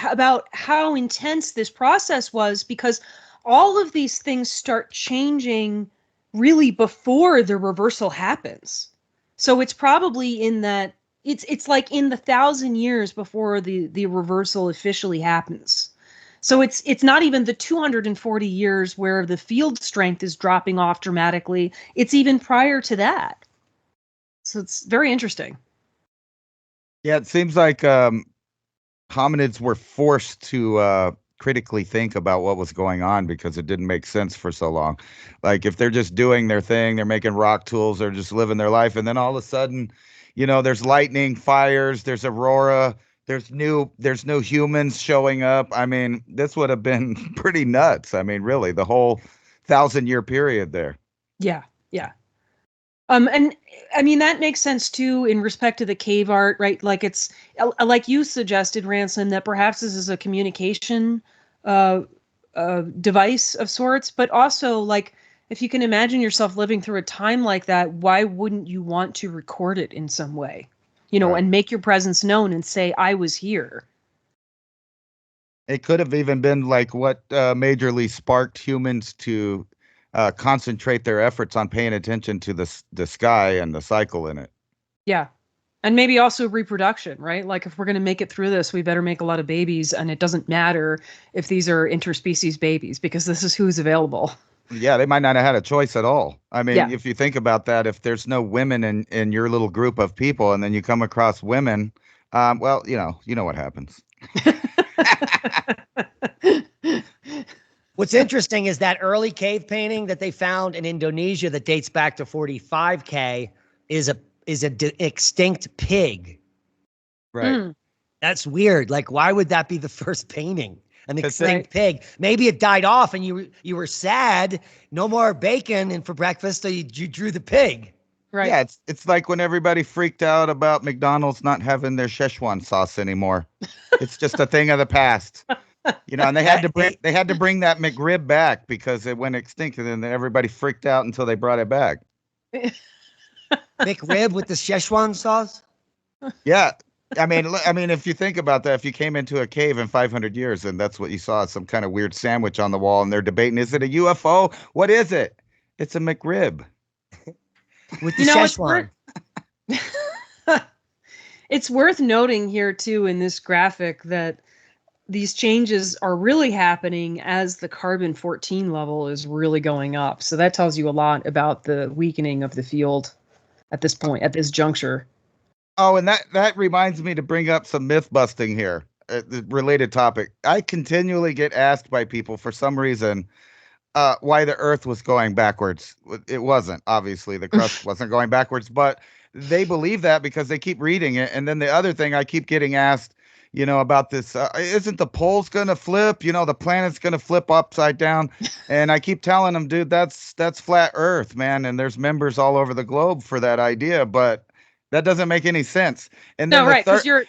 about how intense this process was, because all of these things start changing really before the reversal happens. So it's probably in that it's like in the 1,000 years before the reversal officially happens. So it's not even the 240 years where the field strength is dropping off dramatically. It's even prior to that. So it's very interesting. Yeah, it seems like hominids were forced to critically think about what was going on because it didn't make sense for so long. Like if they're just doing their thing, they're making rock tools, they're just living their life, and then all of a sudden, there's lightning, fires, there's aurora, there's no humans showing up. I mean, this would have been pretty nuts. I mean, really, the whole 1,000-year period there. Yeah. And I mean, that makes sense too in respect to the cave art, right? Like it's like you suggested, Ransom, that perhaps this is a communication device of sorts, but also like if you can imagine yourself living through a time like that, why wouldn't you want to record it in some way, right, and make your presence known and say, I was here. It could have even been like what majorly sparked humans to concentrate their efforts on paying attention to the sky and the cycle in it. Yeah. And maybe also reproduction, right? Like if we're going to make it through this, we better make a lot of babies. And it doesn't matter if these are interspecies babies because this is who's available. Yeah, they might not have had a choice at all. I mean, if you think about that, if there's no women in your little group of people and then you come across women, well, you know what happens. What's interesting is that early cave painting that they found in Indonesia that dates back to 45K is a extinct pig. Right. That's weird. Like, why would that be the first painting? An extinct pig. Maybe it died off and you were sad. No more bacon and for breakfast, so you drew the pig. Right. Yeah, it's like when everybody freaked out about McDonald's not having their Szechuan sauce anymore. It's just a thing of the past. And they had to bring that McRib back because it went extinct, and then everybody freaked out until they brought it back. McRib with the Szechuan sauce? Yeah. I mean, if you think about that, if you came into a cave in 500 years and that's what you saw, some kind of weird sandwich on the wall, and they're debating, is it a UFO? What is it? It's a McRib. With the Szechuan. It's worth noting here, too, in this graphic that these changes are really happening as the carbon-14 level is really going up. So that tells you a lot about the weakening of the field at this point, at this juncture. Oh, and that reminds me to bring up some myth busting here, the related topic. I continually get asked by people for some reason why the Earth was going backwards. It wasn't, obviously. The crust wasn't going backwards, but they believe that because they keep reading it. And then the other thing I keep getting asked, about this, isn't the poles going to flip? The planet's going to flip upside down. And I keep telling them, dude, that's flat Earth, man. And there's members all over the globe for that idea, but that doesn't make any sense. And then right, because you're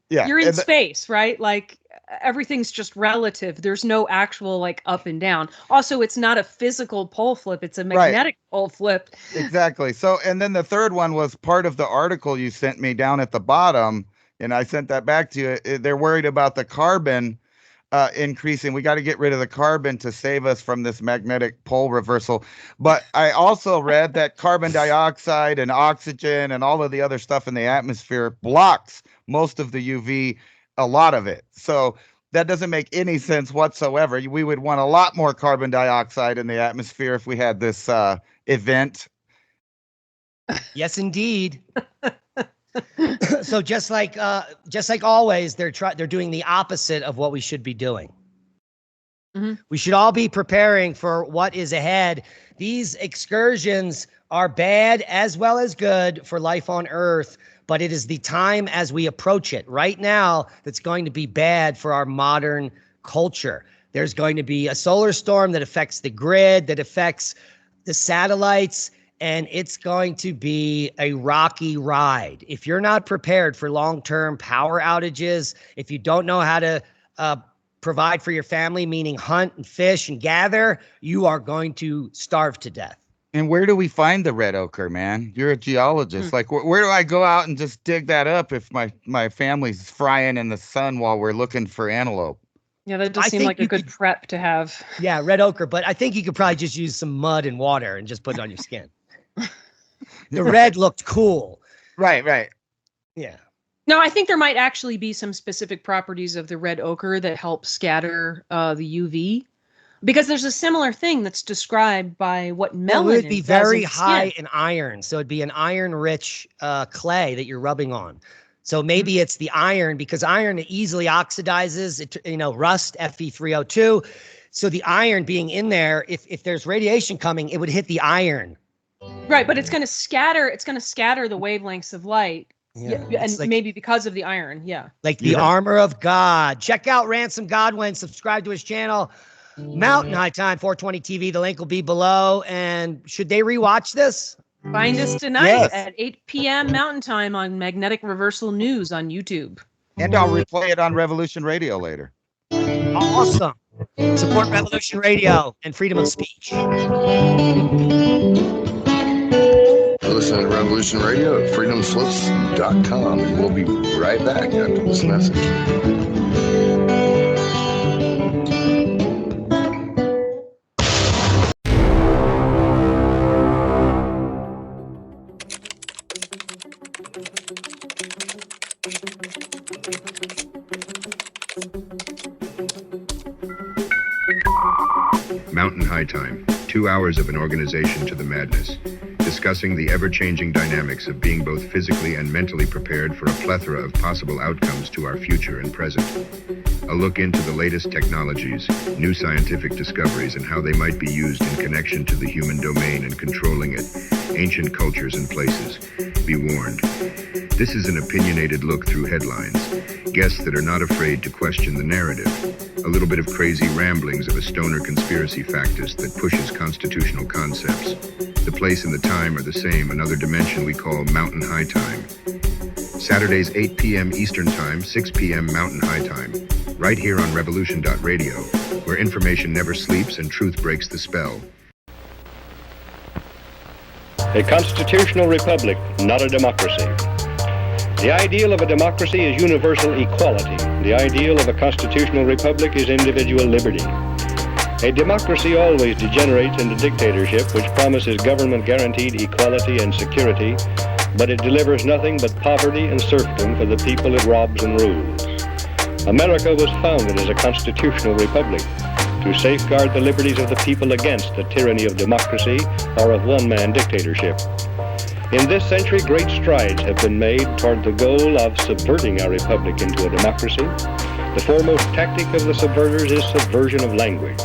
in space, right? Like everything's just relative. There's no actual like up and down. Also, it's not a physical pole flip. It's a magnetic pole flip. Exactly. So, and then the third one was part of the article you sent me down at the bottom. And I sent that back to you. They're worried about the carbon increasing. We got to get rid of the carbon to save us from this magnetic pole reversal. But I also read that carbon dioxide and oxygen and all of the other stuff in the atmosphere blocks most of the UV, a lot of it. So that doesn't make any sense whatsoever. We would want a lot more carbon dioxide in the atmosphere if we had this event. Yes, indeed. So just like always, they're doing the opposite of what we should be doing. Mm-hmm. We should all be preparing for what is ahead. These excursions are bad as well as good for life on Earth, but it is the time as we approach it right now that's going to be bad for our modern culture. There's going to be a solar storm that affects the grid, that affects the satellites, and it's going to be a rocky ride. If you're not prepared for long-term power outages, if you don't know how to provide for your family, meaning hunt and fish and gather, you are going to starve to death. And where do we find the red ochre, man? You're a geologist. Like, where do I go out and just dig that up if my family's frying in the sun while we're looking for antelope? Yeah, that does seem like a good prep to have. Yeah, red ochre. But I think you could probably just use some mud and water and just put it on your skin. The red looked cool. Right. Yeah. No, I think there might actually be some specific properties of the red ochre that help scatter the UV. Because there's a similar thing that's described by what melanin it would be very does high in iron. So it'd be an iron-rich clay that you're rubbing on. So maybe it's the iron, because iron easily oxidizes, rust, Fe3O2. So the iron being in there, if there's radiation coming, it would hit the iron. Right, but it's going to scatter the wavelengths of light. Yeah, and maybe because of the iron, like the armor of God. Check out Ransom Godwin. Subscribe to his channel, Mountain High Time 420 TV. The link will be below. And should they rewatch this? Find us tonight at 8 p.m. Mountain Time on Magnetic Reversal News on YouTube. And I'll replay it on Revolution Radio later. Awesome. Support Revolution Radio and freedom of speech. Listen to Revolution Radio at freedomslips.com, and we'll be right back after this message. Mountain High Time, 2 hours of an organization to the madness, discussing the ever-changing dynamics of being both physically and mentally prepared for a plethora of possible outcomes to our future and present. A look into the latest technologies, new scientific discoveries, and how they might be used in connection to the human domain and controlling it, ancient cultures and places. Be warned. This is an opinionated look through headlines, guests that are not afraid to question the narrative, a little bit of crazy ramblings of a stoner conspiracy factist that pushes constitutional concepts. The place and the time are the same, another dimension we call Mountain High Time. Saturdays 8 p.m. Eastern Time, 6 p.m. Mountain High Time, right here on Revolution.Radio, where information never sleeps and truth breaks the spell. A constitutional republic, not a democracy. The ideal of a democracy is universal equality. The ideal of a constitutional republic is individual liberty. A democracy always degenerates into dictatorship, which promises government-guaranteed equality and security, but it delivers nothing but poverty and serfdom for the people it robs and rules. America was founded as a constitutional republic to safeguard the liberties of the people against the tyranny of democracy or of one-man dictatorship. In this century, great strides have been made toward the goal of subverting our republic into a democracy. The foremost tactic of the subverters is subversion of language.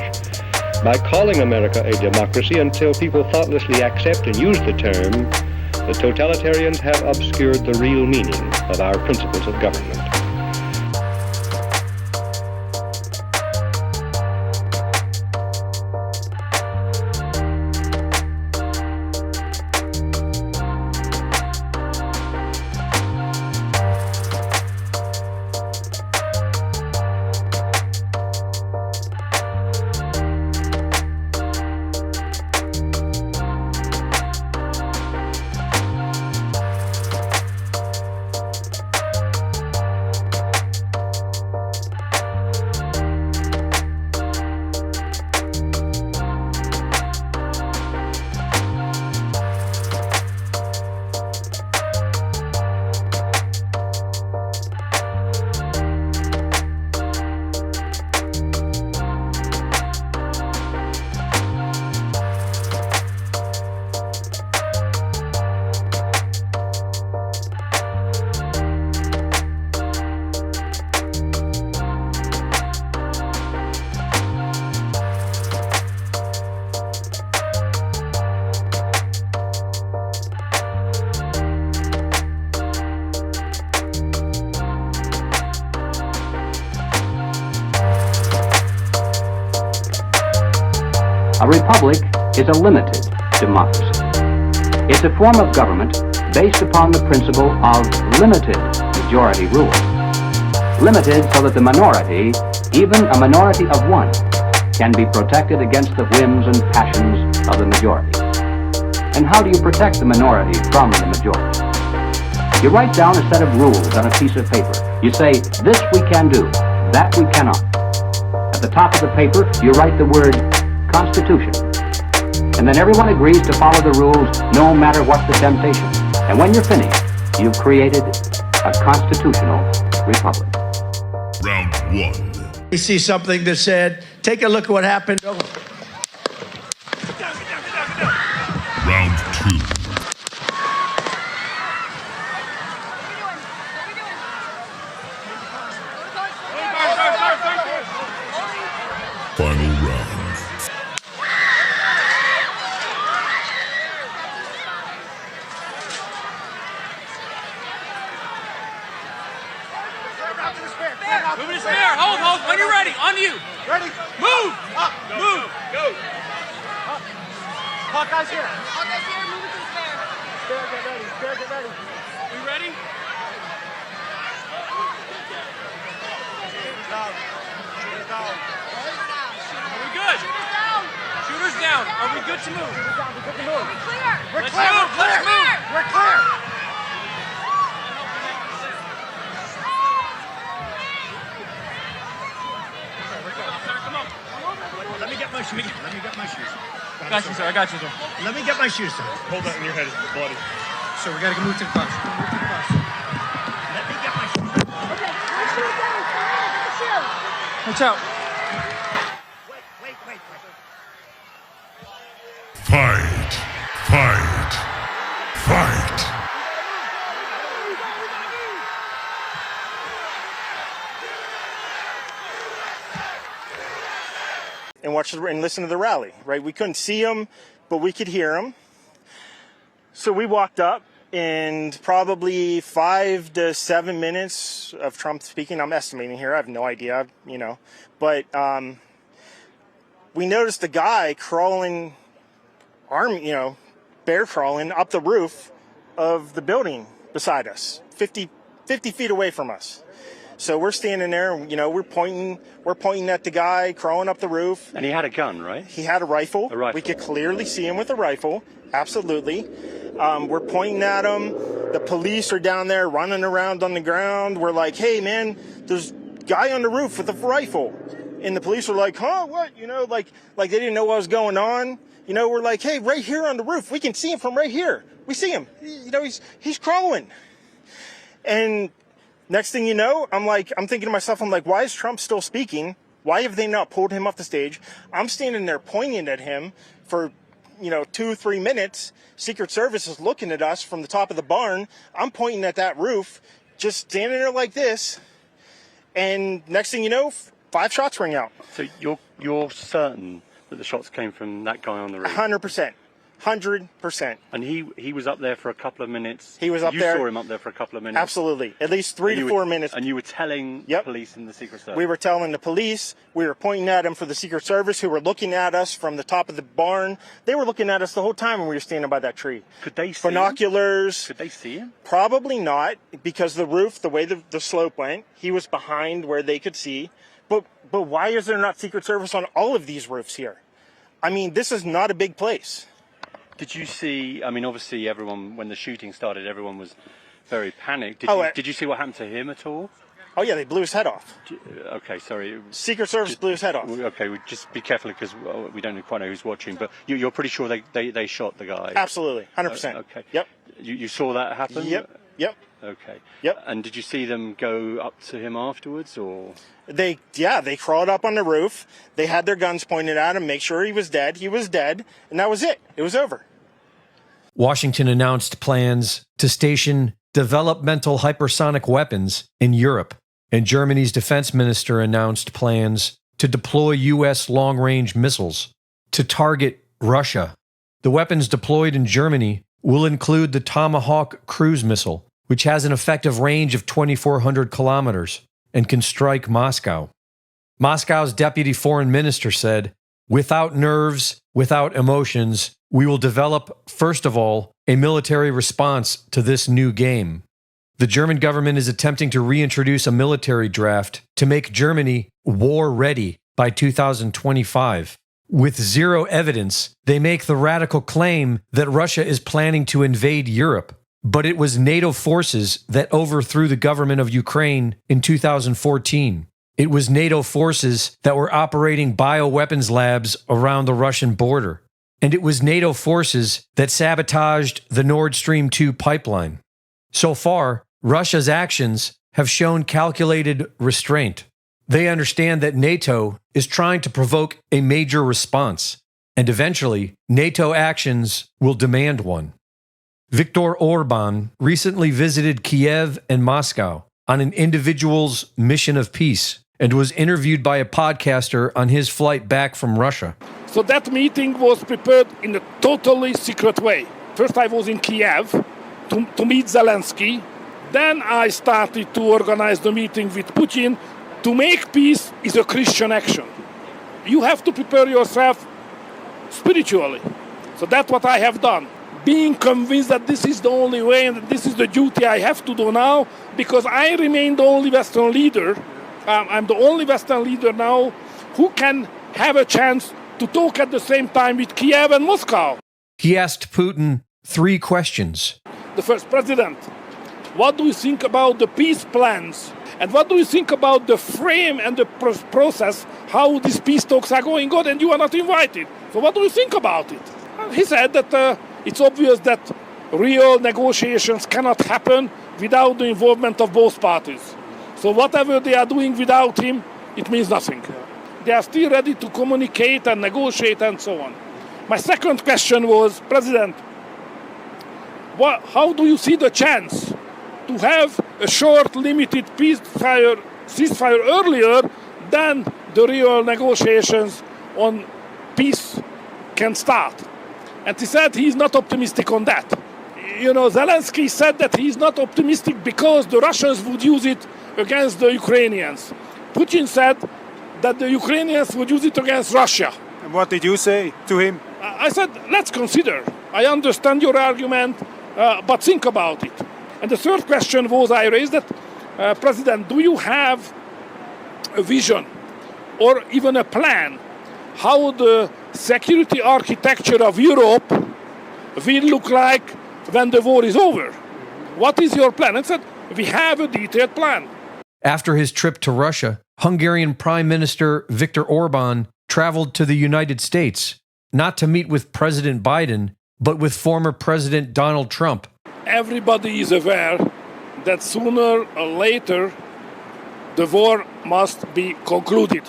By calling America a democracy until people thoughtlessly accept and use the term, the totalitarians have obscured the real meaning of our principles of government. A republic is a limited democracy. It's a form of government based upon the principle of limited majority rule. Limited so that the minority, even a minority of one, can be protected against the whims and passions of the majority. And how do you protect the minority from the majority? You write down a set of rules on a piece of paper. You say, this we can do, that we cannot. At the top of the paper, you write the word Constitution. And then everyone agrees to follow the rules no matter what the temptation. And when you're finished, you've created a constitutional republic. Round one. We see something that said, take a look at what happened. Round two. Move to spare. Hold. When you're ready. On you. Ready. Move. Up. Move. Go. Hawkeye's here. Hawkeye's here. Move it to the spare. Spare, get ready. Spare, get ready. You ready? Down. Shooters down. Are we good? Shooters down. Are we good to move? Shooters down. We're good to move. We're clear. We're clear. We're clear. Let's move. We're clear. Come on. Let me get my shoes. Let me get my shoes. Got you, sir. I got you, sir. Let me get my shoes, sir. Hold that in your head. It's bloody. So we got to move to the bus. Move to the bus. Let me get my shoes. Okay, my shoes down. Get the shoe. Watch out. Wait. Fight. Fight. Fight. And watch and listen to the rally, right? We couldn't see them, but we could hear them. So we walked up, and probably 5 to 7 minutes of Trump speaking. I'm estimating here. I have no idea, But we noticed a guy crawling, bear crawling up the roof of the building beside us, 50 feet away from us. So we're standing there, we're pointing at the guy crawling up the roof. And he had a gun, right? He had a rifle. A rifle. We could clearly see him with a rifle. Absolutely. We're pointing at him. The police are down there running around on the ground. We're like, hey, man, there's a guy on the roof with a rifle. And the police were like, huh, what? Like they didn't know what was going on. We're like, hey, right here on the roof. We can see him from right here. We see him. He's crawling. And next thing you know, I'm thinking to myself, why is Trump still speaking? Why have they not pulled him off the stage? I'm standing there pointing at him for, 2-3 minutes. Secret Service is looking at us from the top of the barn. I'm pointing at that roof, just standing there like this. And next thing you know, 5 shots ring out. So you're certain that the shots came from that guy on the roof? 100%. 100%. And he was up there for a couple of minutes. He was up there. You saw him up there for a couple of minutes. Absolutely. At least 3 to 4 minutes. And you were telling the police and the Secret Service? We were telling the police. We were pointing at him for the Secret Service, who were looking at us from the top of the barn. They were looking at us the whole time when we were standing by that tree. Could they see Binoculars. Could they see him? Probably not, because the roof, the way the slope went, he was behind where they could see. But why is there not Secret Service on all of these roofs here? This is not a big place. Did you see, obviously everyone, when the shooting started, everyone was very panicked. Did you see what happened to him at all? Oh, yeah, they blew his head off. Okay, sorry. Secret Service blew his head off. Okay, just be careful because we don't quite know who's watching, but you're pretty sure they shot the guy? Absolutely, 100%. Okay. Yep. You saw that happen? Yep. Okay. Yep. And did you see them go up to him afterwards, or? They crawled up on the roof. They had their guns pointed at him, make sure he was dead. He was dead, and that was it. It was over. Washington announced plans to station developmental hypersonic weapons in Europe, and Germany's defense minister announced plans to deploy U.S. long-range missiles to target Russia. The weapons deployed in Germany will include the Tomahawk cruise missile, which has an effective range of 2,400 kilometers and can strike Moscow. Moscow's deputy foreign minister said, "Without nerves, without emotions, we will develop, first of all, a military response to this new game." The German government is attempting to reintroduce a military draft to make Germany war-ready by 2025. With zero evidence, they make the radical claim that Russia is planning to invade Europe, but it was NATO forces that overthrew the government of Ukraine in 2014. It was NATO forces that were operating bioweapons labs around the Russian border. And it was NATO forces that sabotaged the Nord Stream 2 pipeline. So far, Russia's actions have shown calculated restraint. They understand that NATO is trying to provoke a major response, and eventually, NATO actions will demand one. Viktor Orban recently visited Kiev and Moscow on an individual's mission of peace and was interviewed by a podcaster on his flight back from Russia. So that meeting was prepared in a totally secret way. First I was in Kiev to meet Zelensky. Then I started to organize the meeting with Putin. to make peace is a Christian action. You have to prepare yourself spiritually. So that's what I have done. Being convinced that this is the only way and that this is the duty I have to do now, because I remain the only Western leader. I'm the only Western leader now who can have a chance to talk at the same time with Kiev and Moscow. He asked Putin 3 questions. The first, President, what do you think about the peace plans? And what do you think about the frame and the process, how these peace talks are going on, and you are not invited? So what do you think about it? He said that it's obvious that real negotiations cannot happen without the involvement of both parties. So whatever they are doing without him, it means nothing. They are still ready to communicate and negotiate and so on. My second question was, President, how do you see the chance to have a short, limited ceasefire earlier than the real negotiations on peace can start? And he said he's not optimistic on that. You know, Zelensky said that he's not optimistic because the Russians would use it against the Ukrainians. Putin said that the Ukrainians would use it against Russia. And what did you say to him? I said, let's consider. I understand your argument, but think about it. And the third question was I raised that, President, do you have a vision or even a plan how the security architecture of Europe will look like when the war is over? What is your plan? And said, we have a detailed plan. After his trip to Russia, Hungarian Prime Minister Viktor Orban traveled to the United States, not to meet with President Biden, but with former President Donald Trump. Everybody is aware that sooner or later the war must be concluded.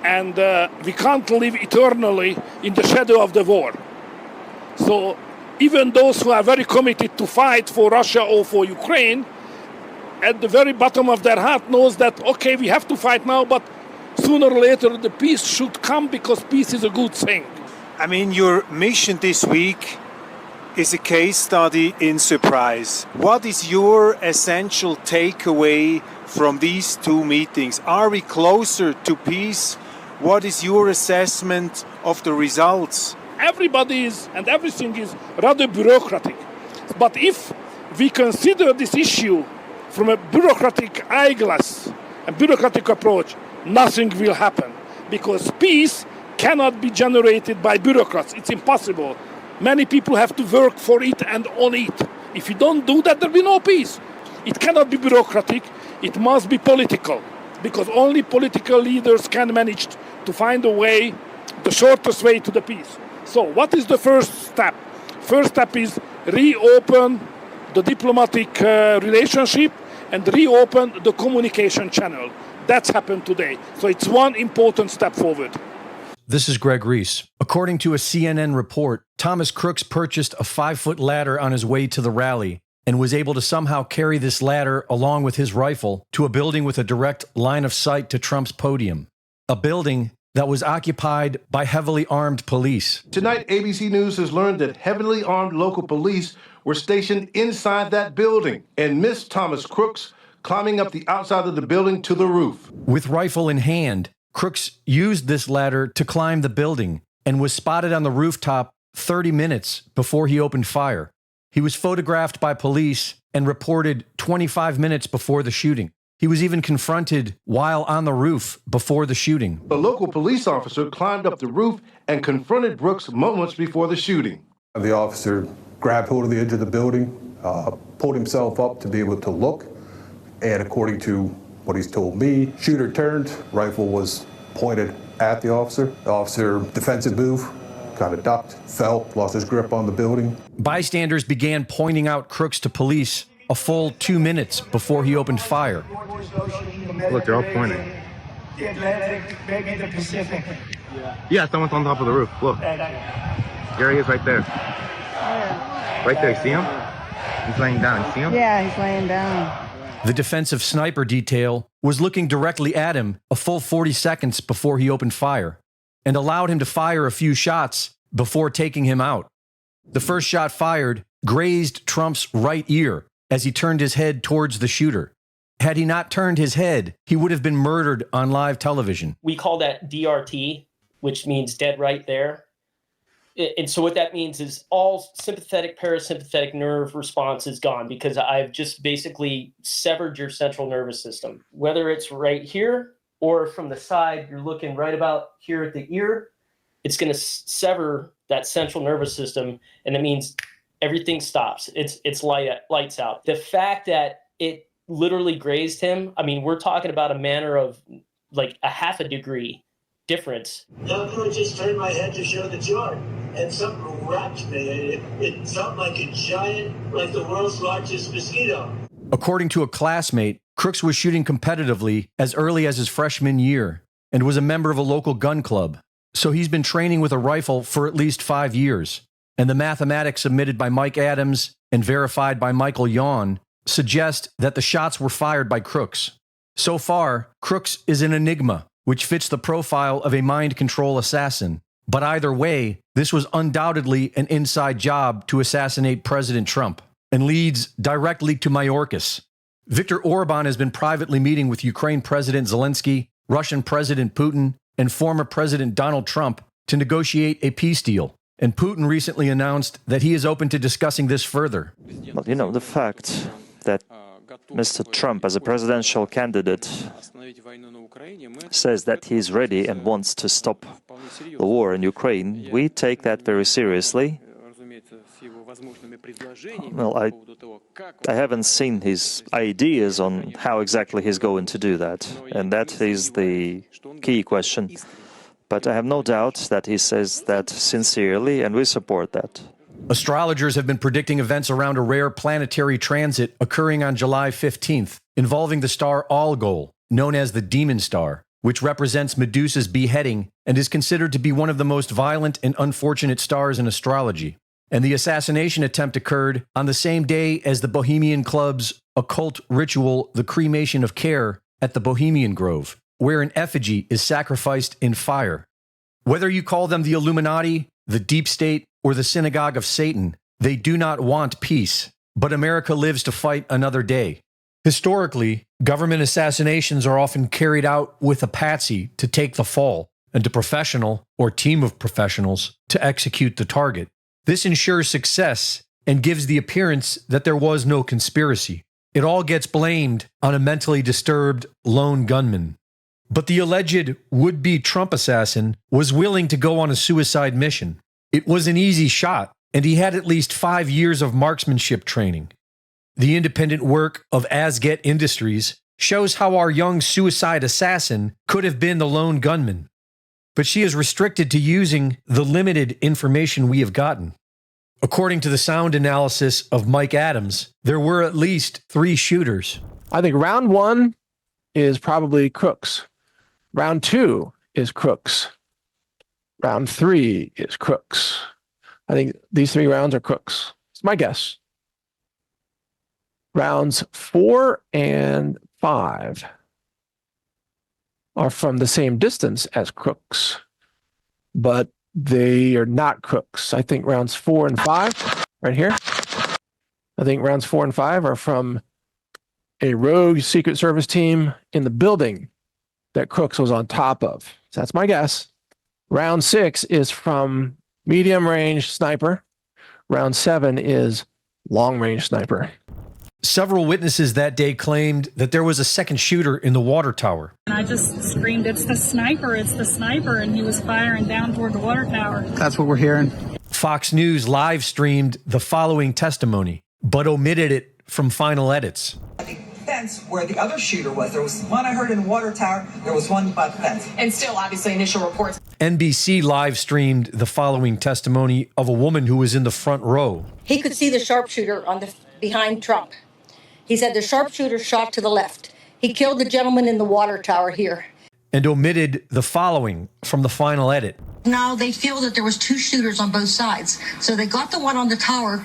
And we can't live eternally in the shadow of the war. So even those who are very committed to fight for Russia or for Ukraine, at the very bottom of their heart knows that, okay, we have to fight now, but sooner or later the peace should come because peace is a good thing. I mean, your mission this week is a case study in surprise. What is your essential takeaway from these 2 meetings? Are we closer to peace? What is your assessment of the results? Everybody is, and everything is rather bureaucratic. But if we consider this issue from a bureaucratic eyeglass, a bureaucratic approach, nothing will happen. Because peace cannot be generated by bureaucrats. It's impossible. Many people have to work for it and on it. If you don't do that, there will be no peace. It cannot be bureaucratic. It must be political. Because only political leaders can manage to find a way, the shortest way to the peace. So what is the first step? First step is reopen the diplomatic relationship and reopen the communication channel. That's happened today. So it's one important step forward. This is Greg Reese. According to a CNN report, Thomas Crooks purchased a 5-foot ladder on his way to the rally and was able to somehow carry this ladder along with his rifle to a building with a direct line of sight to Trump's podium. A building that was occupied by heavily armed police. Tonight, ABC News has learned that heavily armed local police were stationed inside that building and missed Thomas Crooks climbing up the outside of the building to the roof. With rifle in hand, Crooks used this ladder to climb the building and was spotted on the rooftop 30 minutes before he opened fire. He was photographed by police and reported 25 minutes before the shooting. He was even confronted while on the roof before the shooting. A local police officer climbed up the roof and confronted Brooks moments before the shooting. The officer grabbed hold of the edge of the building, pulled himself up to be able to look, and according to what he's told me, shooter turned, rifle was pointed at the officer. The officer, defensive move, kind of ducked, fell, lost his grip on the building. Bystanders began pointing out Crooks to police a full 2 minutes before he opened fire. Look, they're all pointing. The Atlantic, maybe the Pacific. Yeah, someone's on top of the roof. Look. There he is right there. Right there, see him? He's laying down, see him? Yeah, he's laying down. The defensive sniper detail was looking directly at him a full 40 seconds before he opened fire and allowed him to fire a few shots before taking him out. The first shot fired grazed Trump's right ear as he turned his head towards the shooter. Had he not turned his head, he would have been murdered on live television. We call that DRT, which means dead right there. And so what that means is all sympathetic, parasympathetic nerve response is gone because I've just basically severed your central nervous system. Whether it's right here or from the side, you're looking right about here at the ear, it's going to sever that central nervous system, and it means everything stops. It's lights out. The fact that it literally grazed him, I mean, we're talking about a matter of like a half a degree difference. I just turned my head to show the chart, and something wrapped me. It felt like a giant, like the world's largest mosquito. According to a classmate, Crooks was shooting competitively as early as his freshman year and was a member of a local gun club. So he's been training with a rifle for at least 5 years. And the mathematics submitted by Mike Adams and verified by Michael Yawn suggest that the shots were fired by Crooks. So far, Crooks is an enigma, which fits the profile of a mind control assassin. But either way, this was undoubtedly an inside job to assassinate President Trump and leads directly to Mayorkas. Viktor Orban has been privately meeting with Ukraine President Zelensky, Russian President Putin, and former President Donald Trump to negotiate a peace deal. And Putin recently announced that he is open to discussing this further. Well, you know, the fact that Mr. Trump, as a presidential candidate, says that he's ready and wants to stop the war in Ukraine, we take that very seriously. Well, I haven't seen his ideas on how exactly he's going to do that, and that is the key question. But I have no doubt that he says that sincerely, and we support that. Astrologers have been predicting events around a rare planetary transit occurring on July 15th, involving the star Algol, known as the Demon Star, which represents Medusa's beheading and is considered to be one of the most violent and unfortunate stars in astrology. And the assassination attempt occurred on the same day as the Bohemian Club's occult ritual, the Cremation of Care, at the Bohemian Grove, where an effigy is sacrificed in fire. Whether you call them the Illuminati, the Deep State, or the Synagogue of Satan, they do not want peace. But America lives to fight another day. Historically, government assassinations are often carried out with a patsy to take the fall, and a professional or team of professionals to execute the target. This ensures success and gives the appearance that there was no conspiracy. It all gets blamed on a mentally disturbed lone gunman. But the alleged would-be Trump assassin was willing to go on a suicide mission. It was an easy shot, and he had at least 5 years of marksmanship training. The independent work of Asget Industries shows how our young suicide assassin could have been the lone gunman. But she is restricted to using the limited information we have gotten. According to the sound analysis of Mike Adams, there were at least 3 shooters. I think round 1 is probably Crooks. Round 2 is Crooks. Round 3 is Crooks. I think these 3 rounds are Crooks. It's my guess. Rounds 4 and 5 are from the same distance as Crooks, but they are not Crooks. I think rounds 4 and 5, right here. I think rounds 4 and 5 are from a rogue Secret Service team in the building that Crooks was on top of. So that's my guess. Round 6 is from medium range sniper. Round 7 is long range sniper. Several witnesses that day claimed that there was a second shooter in the water tower. And I just screamed, it's the sniper, and he was firing down toward the water tower. That's what we're hearing. Fox News live streamed the following testimony, but omitted it from final edits. The fence where the other shooter was. There was one I heard in the water tower, there was one by the fence. And still, obviously, initial reports. NBC live streamed the following testimony of a woman who was in the front row. He could see the sharpshooter behind Trump. He said the sharpshooter shot to the left. He killed the gentleman in the water tower here. And omitted the following from the final edit. Now they feel that there was 2 shooters on both sides. So they got the one on the tower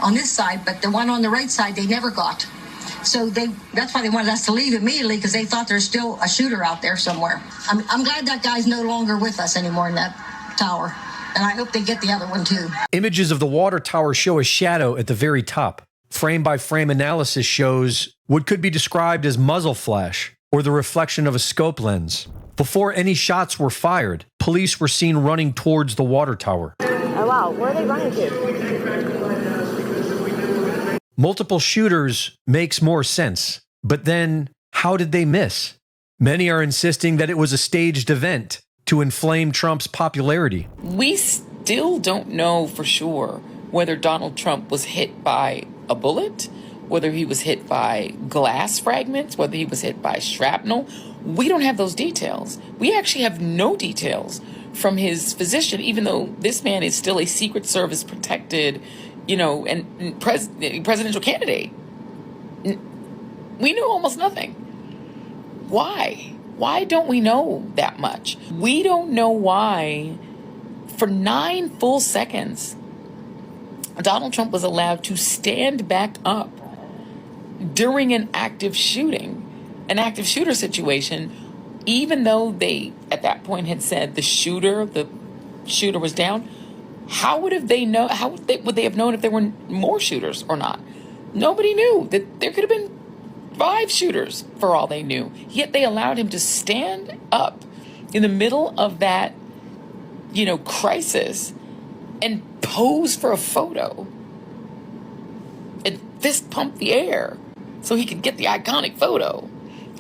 on this side, but the one on the right side they never got. So that's why they wanted us to leave immediately, because they thought there's still a shooter out there somewhere. I'm glad that guy's no longer with us anymore in that tower. And I hope they get the other one too. Images of the water tower show a shadow at the very top. frame-by-frame analysis shows what could be described as muzzle flash or the reflection of a scope lens. Before any shots were fired, police were seen running towards the water tower. Oh, wow. Where are they running to? Multiple shooters makes more sense, but then how did they miss? Many are insisting that it was a staged event to inflame Trump's popularity. We still don't know for sure whether Donald Trump was hit by a bullet, whether he was hit by glass fragments, whether he was hit by shrapnel. We don't have those details. We actually have no details from his physician, even though this man is still a Secret Service protected, and presidential candidate. We know almost nothing. Why? Why don't we know that much? We don't know why, for 9 full seconds, Donald Trump was allowed to stand back up during an active shooter situation, even though they, at that point, had said the shooter was down. How would they have known if there were more shooters or not? Nobody knew. That there could have been 5 shooters for all they knew. Yet they allowed him to stand up in the middle of that, crisis and pose for a photo and fist pump the air so he could get the iconic photo.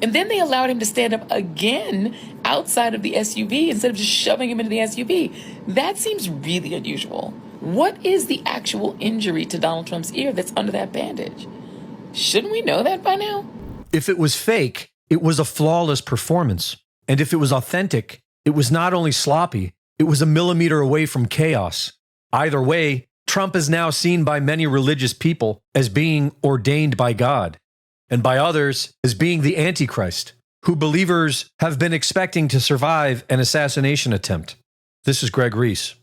And then they allowed him to stand up again outside of the SUV instead of just shoving him into the SUV. That seems really unusual. What is the actual injury to Donald Trump's ear that's under that bandage? Shouldn't we know that by now? If it was fake, it was a flawless performance. And if it was authentic, it was not only sloppy, it was a millimeter away from chaos. Either way, Trump is now seen by many religious people as being ordained by God, and by others as being the Antichrist, who believers have been expecting to survive an assassination attempt. This is Greg Reese.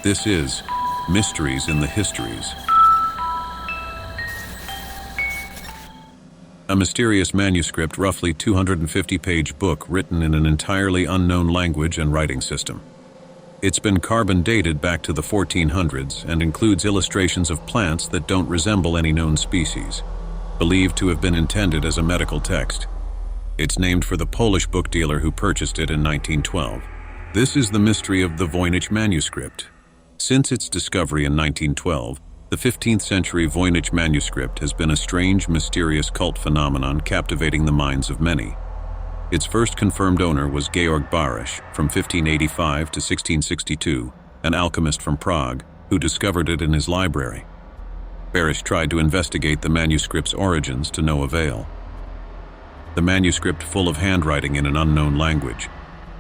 This is Mysteries in the Histories. A mysterious manuscript, roughly 250-page book written in an entirely unknown language and writing system. It's been carbon dated back to the 1400s and includes illustrations of plants that don't resemble any known species, believed to have been intended as a medical text. It's named for the Polish book dealer who purchased it in 1912. This is the mystery of the Voynich manuscript. Since its discovery in 1912, the 15th century Voynich manuscript has been a strange, mysterious cult phenomenon captivating the minds of many. Its first confirmed owner was Georg Barisch, from 1585 to 1662, an alchemist from Prague, who discovered it in his library. Barisch tried to investigate the manuscript's origins to no avail. The manuscript, full of handwriting in an unknown language,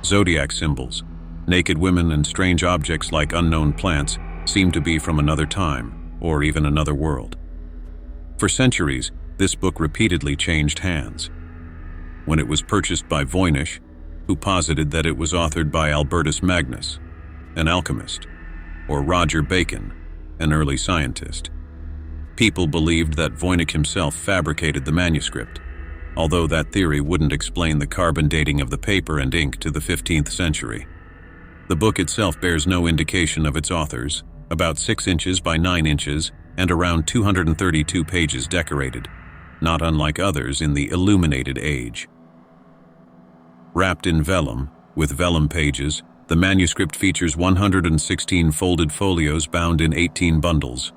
zodiac symbols, naked women, and strange objects like unknown plants, seemed to be from another time, or even another world. For centuries, this book repeatedly changed hands. When it was purchased by Voynich, who posited that it was authored by Albertus Magnus, an alchemist, or Roger Bacon, an early scientist. People believed that Voynich himself fabricated the manuscript, although that theory wouldn't explain the carbon dating of the paper and ink to the 15th century. The book itself bears no indication of its authors, about 6 inches by 9 inches and around 232 pages decorated, not unlike others in the illuminated age. Wrapped in vellum, with vellum pages, the manuscript features 116 folded folios bound in 18 bundles.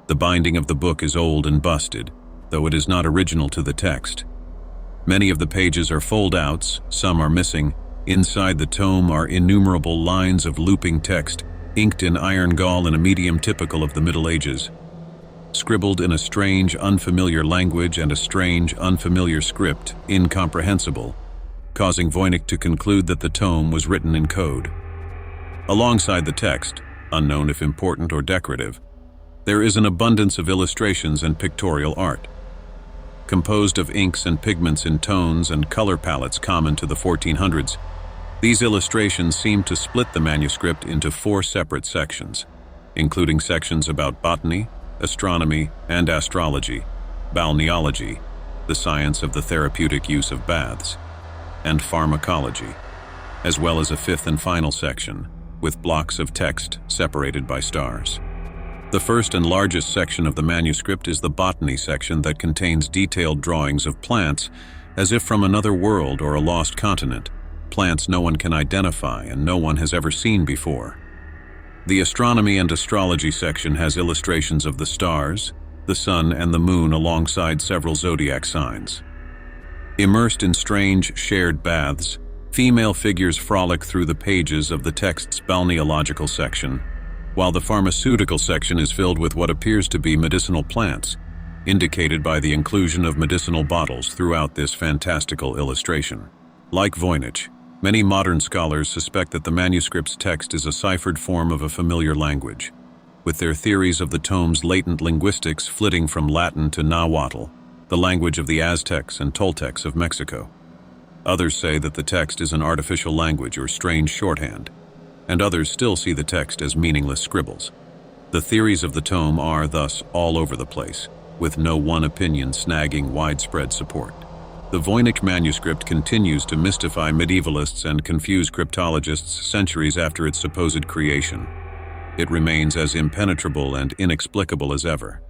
The binding of the book is old and busted, though it is not original to the text. Many of the pages are fold-outs, some are missing. Inside the tome are innumerable lines of looping text, inked in iron gall in a medium typical of the Middle Ages, scribbled in a strange, unfamiliar language and a strange, unfamiliar script, incomprehensible, causing Voynich to conclude that the tome was written in code. Alongside the text, unknown if important or decorative, there is an abundance of illustrations and pictorial art. Composed of inks and pigments in tones and color palettes common to the 1400s, these illustrations seem to split the manuscript into 4 separate sections, including sections about botany, astronomy and astrology, balneology, the science of the therapeutic use of baths, and pharmacology, as well as a 5th and final section, with blocks of text separated by stars. The first and largest section of the manuscript is the botany section that contains detailed drawings of plants as if from another world or a lost continent, plants no one can identify and no one has ever seen before. The astronomy and astrology section has illustrations of the stars, the sun and the moon alongside several zodiac signs. Immersed in strange, shared baths, female figures frolic through the pages of the text's balneological section, while the pharmaceutical section is filled with what appears to be medicinal plants, indicated by the inclusion of medicinal bottles throughout this fantastical illustration. Like Voynich, many modern scholars suspect that the manuscript's text is a ciphered form of a familiar language, with their theories of the tome's latent linguistics flitting from Latin to Nahuatl, the language of the Aztecs and Toltecs of Mexico. Others say that the text is an artificial language or strange shorthand, and others still see the text as meaningless scribbles. The theories of the tome are, thus, all over the place, with no one opinion snagging widespread support. The Voynich manuscript continues to mystify medievalists and confuse cryptologists centuries after its supposed creation. It remains as impenetrable and inexplicable as ever.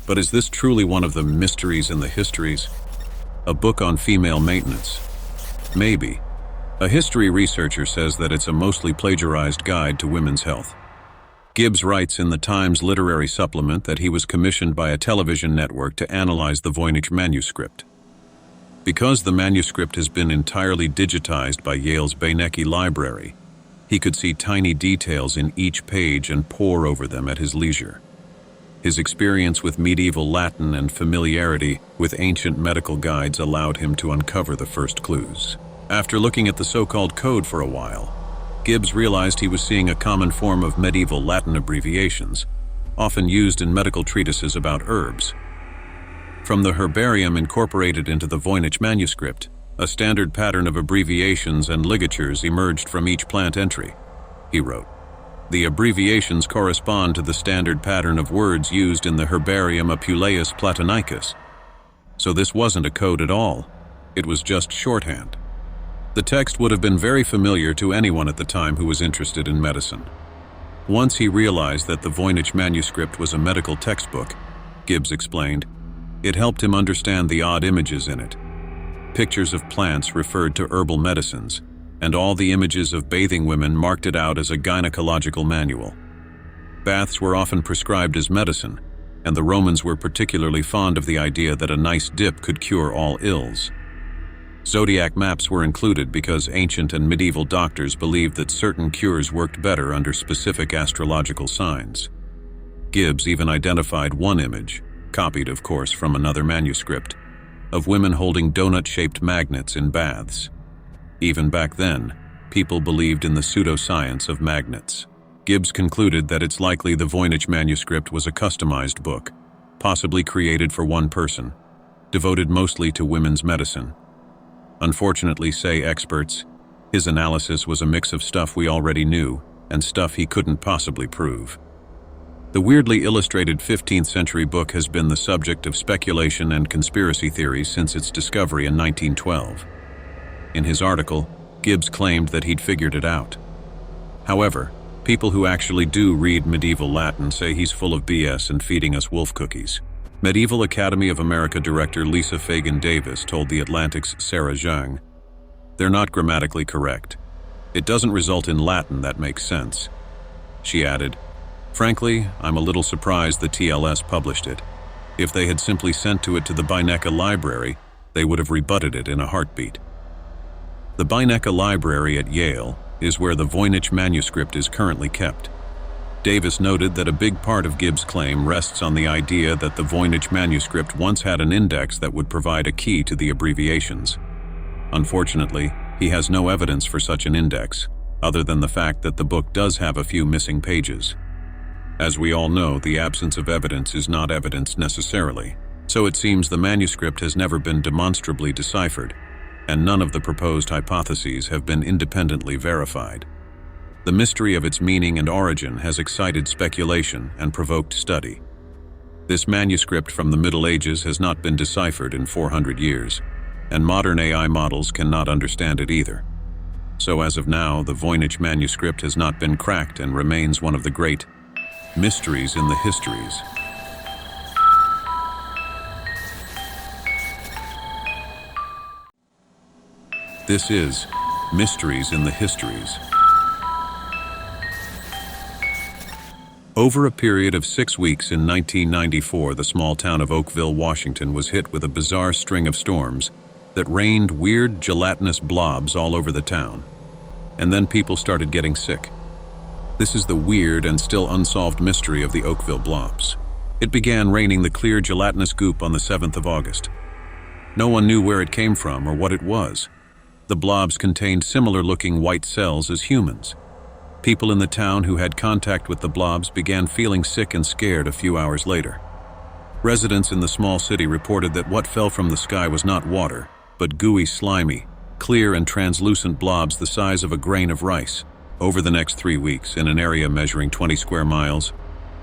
But is this truly one of the mysteries in the histories? A book on female maintenance? Maybe. A history researcher says that it's a mostly plagiarized guide to women's health. Gibbs writes in the Times literary supplement that he was commissioned by a television network to analyze the Voynich manuscript. Because the manuscript has been entirely digitized by Yale's Beinecke Library, he could see tiny details in each page and pore over them at his leisure. His experience with medieval Latin and familiarity with ancient medical guides allowed him to uncover the first clues. After looking at the so-called code for a while, Gibbs realized he was seeing a common form of medieval Latin abbreviations, often used in medical treatises about herbs. From the herbarium incorporated into the Voynich manuscript, a standard pattern of abbreviations and ligatures emerged from each plant entry, he wrote. The abbreviations correspond to the standard pattern of words used in the Herbarium Apuleius Platonicus. So this wasn't a code at all, it was just shorthand. The text would have been very familiar to anyone at the time who was interested in medicine. Once he realized that the Voynich manuscript was a medical textbook, Gibbs explained, it helped him understand the odd images in it. pictures of plants referred to herbal medicines, and all the images of bathing women marked it out as a gynecological manual. Baths were often prescribed as medicine, and the Romans were particularly fond of the idea that a nice dip could cure all ills. Zodiac maps were included because ancient and medieval doctors believed that certain cures worked better under specific astrological signs. Gibbs even identified one image, copied of course from another manuscript, of women holding donut-shaped magnets in baths. Even back then, people believed in the pseudoscience of magnets. Gibbs concluded that it's likely the Voynich manuscript was a customized book, possibly created for one person, devoted mostly to women's medicine. Unfortunately, say experts, his analysis was a mix of stuff we already knew and stuff he couldn't possibly prove. The weirdly illustrated 15th century book has been the subject of speculation and conspiracy theories since its discovery in 1912. In his article, Gibbs claimed that he'd figured it out. However, people who actually do read medieval Latin say he's full of BS and feeding us wolf cookies. Medieval Academy of America director Lisa Fagan Davis told The Atlantic's Sarah Zhang, "They're not grammatically correct. It doesn't result in Latin that makes sense." She added, "Frankly, I'm a little surprised the TLS published it. If they had simply sent to the Beinecke Library, they would have rebutted it in a heartbeat." The Beinecke Library at Yale is where the Voynich manuscript is currently kept. Davis noted that a big part of Gibbs' claim rests on the idea that the Voynich manuscript once had an index that would provide a key to the abbreviations. Unfortunately, he has no evidence for such an index, other than the fact that the book does have a few missing pages. As we all know, the absence of evidence is not evidence necessarily, so it seems the manuscript has never been demonstrably deciphered, and none of the proposed hypotheses have been independently verified. The mystery of its meaning and origin has excited speculation and provoked study. This manuscript from the Middle Ages has not been deciphered in 400 years, and modern AI models cannot understand it either. So as of now, the Voynich manuscript has not been cracked and remains one of the great mysteries in the histories. This is Mysteries in the Histories. Over a period of 6 weeks in 1994, the small town of Oakville, Washington was hit with a bizarre string of storms that rained weird gelatinous blobs all over the town. And then people started getting sick. This is the weird and still unsolved mystery of the Oakville blobs. It began raining the clear gelatinous goop on the 7th of August. No one knew where it came from or what it was. The blobs contained similar-looking white cells as humans. People in the town who had contact with the blobs began feeling sick and scared a few hours later. Residents in the small city reported that what fell from the sky was not water, but gooey, slimy, clear and translucent blobs the size of a grain of rice. Over the next 3 weeks, in an area measuring 20 square miles,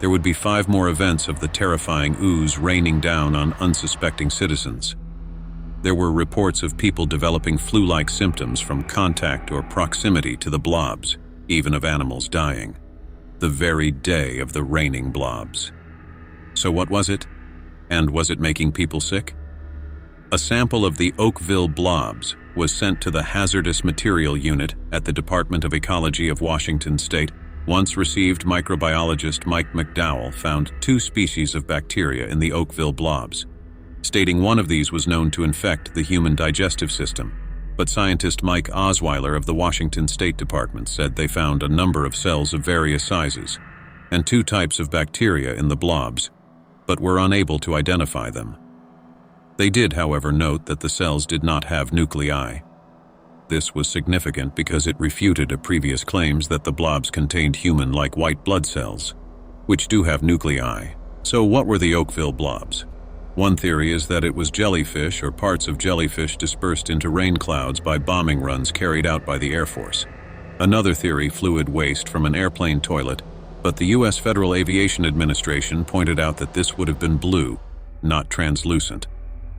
there would be 5 more events of the terrifying ooze raining down on unsuspecting citizens. There were reports of people developing flu-like symptoms from contact or proximity to the blobs, even of animals dying. The very day of the raining blobs. So what was it? And was it making people sick? A sample of the Oakville blobs was sent to the Hazardous Material Unit at the Department of Ecology of Washington State. Once received microbiologist Mike McDowell found 2 species of bacteria in the Oakville blobs, stating one of these was known to infect the human digestive system. But scientist Mike Osweiler of the Washington State Department said they found a number of cells of various sizes and 2 types of bacteria in the blobs, but were unable to identify them. They did, however, note that the cells did not have nuclei. This was significant because it refuted a previous claims that the blobs contained human-like white blood cells, which do have nuclei. So what were the Oakville blobs? One theory is that it was jellyfish or parts of jellyfish dispersed into rain clouds by bombing runs carried out by the Air Force. Another theory, fluid waste from an airplane toilet, but the U.S. Federal Aviation Administration pointed out that this would have been blue, not translucent.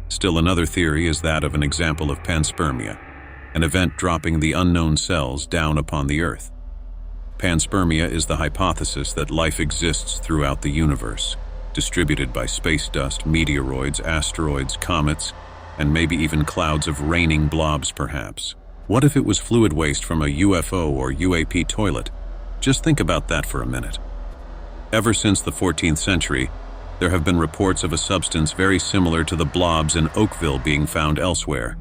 Still another theory is that of an example of panspermia, an event dropping the unknown cells down upon the Earth. Panspermia is the hypothesis that life exists throughout the universe, distributed by space dust, meteoroids, asteroids, comets, and maybe even clouds of raining blobs perhaps. What if it was fluid waste from a UFO or UAP toilet? Just think about that for a minute. Ever since the 14th century, there have been reports of a substance very similar to the blobs in Oakville being found elsewhere,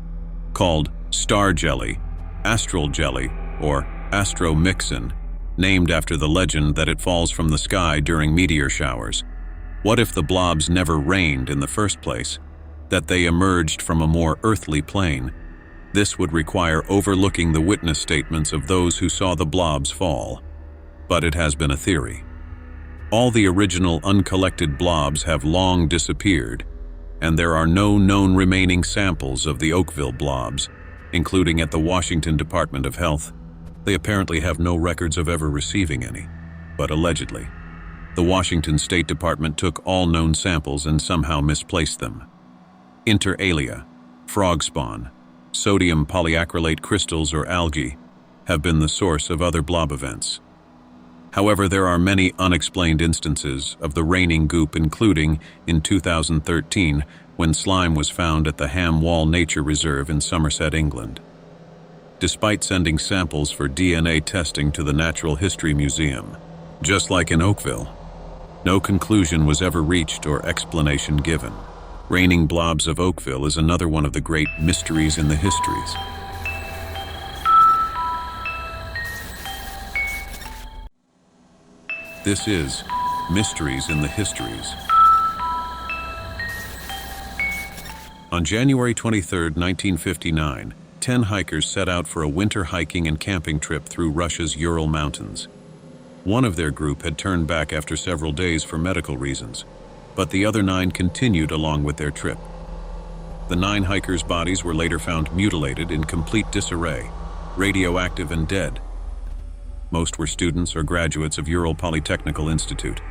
called star jelly, astral jelly, or astromixin, named after the legend that it falls from the sky during meteor showers. What if the blobs never rained in the first place, that they emerged from a more earthly plane? This would require overlooking the witness statements of those who saw the blobs fall. But it has been a theory. All the original uncollected blobs have long disappeared, and there are no known remaining samples of the Oakville blobs, including at the Washington Department of Health. They apparently have no records of ever receiving any, but allegedly. The Washington State Department took all known samples and somehow misplaced them. Inter alia, frog spawn, sodium polyacrylate crystals or algae have been the source of other blob events. However, there are many unexplained instances of the raining goop, including in 2013 when slime was found at the Ham Wall Nature Reserve in Somerset, England. Despite sending samples for DNA testing to the Natural History Museum, just like in Oakville, no conclusion was ever reached or explanation given. Raining blobs of Oakville is another one of the great mysteries in the histories. This is Mysteries in the Histories. On January 23, 1959, 10 hikers set out for a winter hiking and camping trip through Russia's Ural Mountains. One of their group had turned back after several days for medical reasons, but the other 9 continued along with their trip. The 9 hikers' bodies were later found mutilated in complete disarray, radioactive and dead. Most were students or graduates of Ural Polytechnical Institute.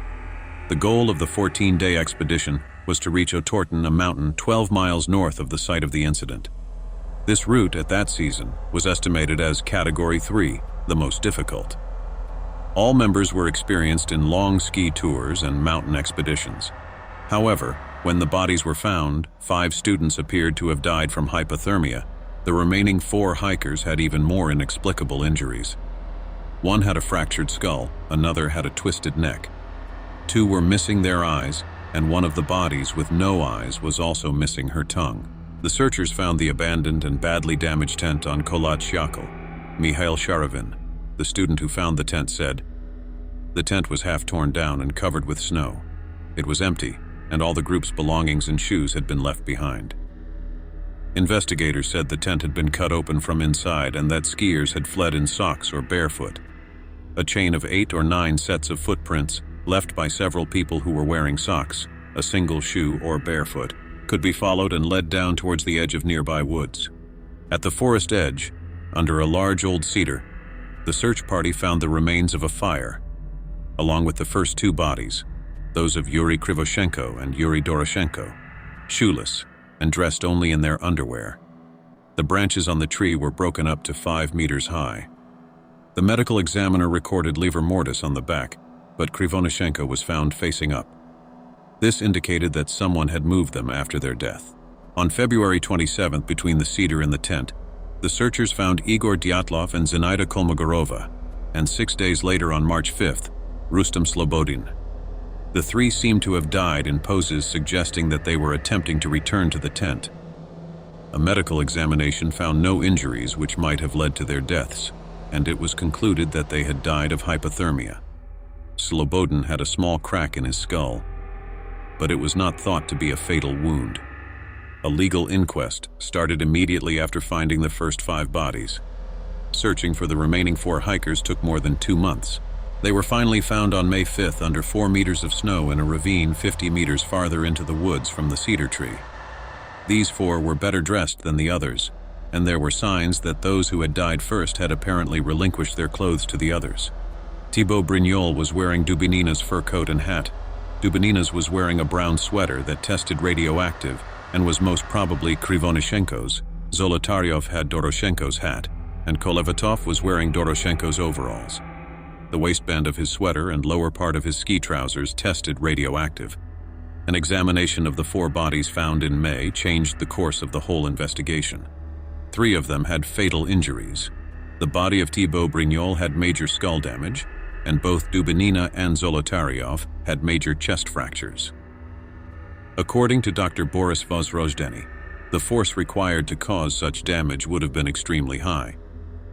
The goal of the 14-day expedition was to reach Otorten, a mountain 12 miles north of the site of the incident. This route at that season was estimated as Category 3, the most difficult. All members were experienced in long ski tours and mountain expeditions. However, when the bodies were found, 5 students appeared to have died from hypothermia. The remaining 4 hikers had even more inexplicable injuries. One had a fractured skull, another had a twisted neck. 2 were missing their eyes, and one of the bodies with no eyes was also missing her tongue. The searchers found the abandoned and badly damaged tent on Kholat Syakhl. Mikhail Sharavin, the student who found the tent, said, "The tent was half torn down and covered with snow. It was empty, and all the group's belongings and shoes had been left behind." Investigators said the tent had been cut open from inside and that skiers had fled in socks or barefoot. A chain of 8 or 9 sets of footprints, left by several people who were wearing socks, a single shoe or barefoot, could be followed and led down towards the edge of nearby woods. At the forest edge, under a large old cedar, the search party found the remains of a fire, along with the first 2 bodies, those of Yuri Krivoshenko and Yuri Doroshenko, shoeless and dressed only in their underwear. The branches on the tree were broken up to 5 meters high. The medical examiner recorded livor mortis on the back, but Krivoshenko was found facing up. This indicated that someone had moved them after their death. On February 27th, between the cedar and the tent, the searchers found Igor Dyatlov and Zenaida Kolmogorova, and 6 days later on March 5th, Rustam Slobodin. The 3 seemed to have died in poses suggesting that they were attempting to return to the tent. A medical examination found no injuries which might have led to their deaths, and it was concluded that they had died of hypothermia. Slobodin had a small crack in his skull, but it was not thought to be a fatal wound. A legal inquest started immediately after finding the first 5 bodies. Searching for the remaining 4 hikers took more than 2 months. They were finally found on May 5th under 4 meters of snow in a ravine 50 meters farther into the woods from the cedar tree. These 4 were better dressed than the others, and there were signs that those who had died first had apparently relinquished their clothes to the others. Thibaut Brignol was wearing Dubinina's fur coat and hat. Dubinina's was wearing a brown sweater that tested radioactive and was most probably Krivoshenko's. Zolotaryov had Doroshenko's hat, and Kolevatov was wearing Doroshenko's overalls. The waistband of his sweater and lower part of his ski trousers tested radioactive. An examination of the 4 bodies found in May changed the course of the whole investigation. 3 of them had fatal injuries. The body of Thibaut Brignol had major skull damage, and both Dubinina and Zolotaryov had major chest fractures. According to Dr. Boris Vozrojdeny, the force required to cause such damage would have been extremely high.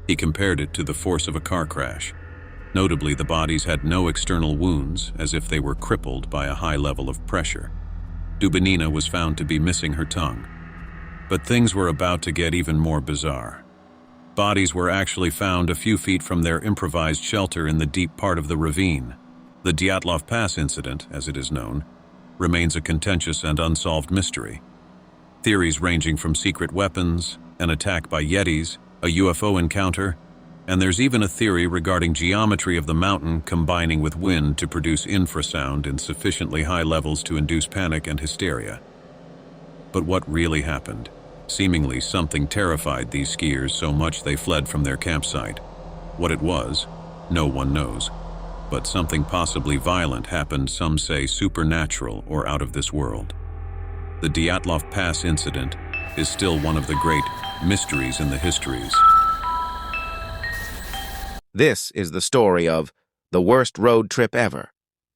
He compared it to the force of a car crash. Notably, the bodies had no external wounds, as if they were crippled by a high level of pressure. Dubinina was found to be missing her tongue. But things were about to get even more bizarre. Bodies were actually found a few feet from their improvised shelter in the deep part of the ravine. The Dyatlov Pass incident, as it is known, remains a contentious and unsolved mystery. Theories ranging from secret weapons, an attack by Yetis, a UFO encounter, and there's even a theory regarding geometry of the mountain combining with wind to produce infrasound in sufficiently high levels to induce panic and hysteria. But what really happened? Seemingly something terrified these skiers so much they fled from their campsite. What it was, no one knows. But something possibly violent happened, some say supernatural or out of this world. The Dyatlov Pass incident is still one of the great mysteries in the histories. This is the story of the worst road trip ever.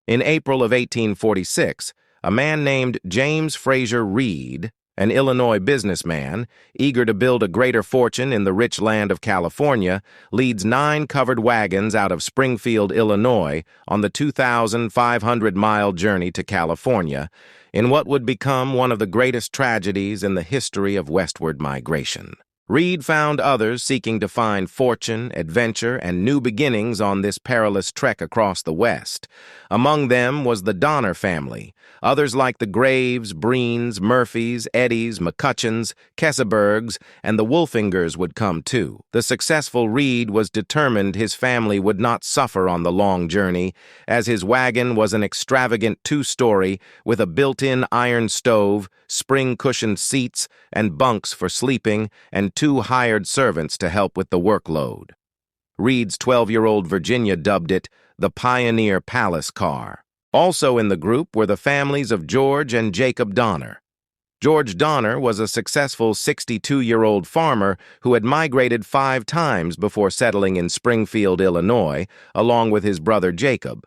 In April of 1846, a man named James Fraser Reed, an Illinois businessman, eager to build a greater fortune in the rich land of California, leads 9 covered wagons out of Springfield, Illinois, on the 2,500-mile journey to California, in what would become one of the greatest tragedies in the history of westward migration. Reed found others seeking to find fortune, adventure, and new beginnings on this perilous trek across the West. Among them was the Donner family. Others like the Graves, Breens, Murphys, Eddies, McCutcheons, Kesebergs, and the Wolfingers would come too. The successful Reed was determined his family would not suffer on the long journey, as his wagon was an extravagant 2-story with a built-in iron stove, spring-cushioned seats, and bunks for sleeping, and 2 hired servants to help with the workload. Reed's 12-year-old Virginia dubbed it the Pioneer Palace Car. Also in the group were the families of George and Jacob Donner. George Donner was a successful 62-year-old farmer who had migrated 5 times before settling in Springfield, Illinois, along with his brother Jacob.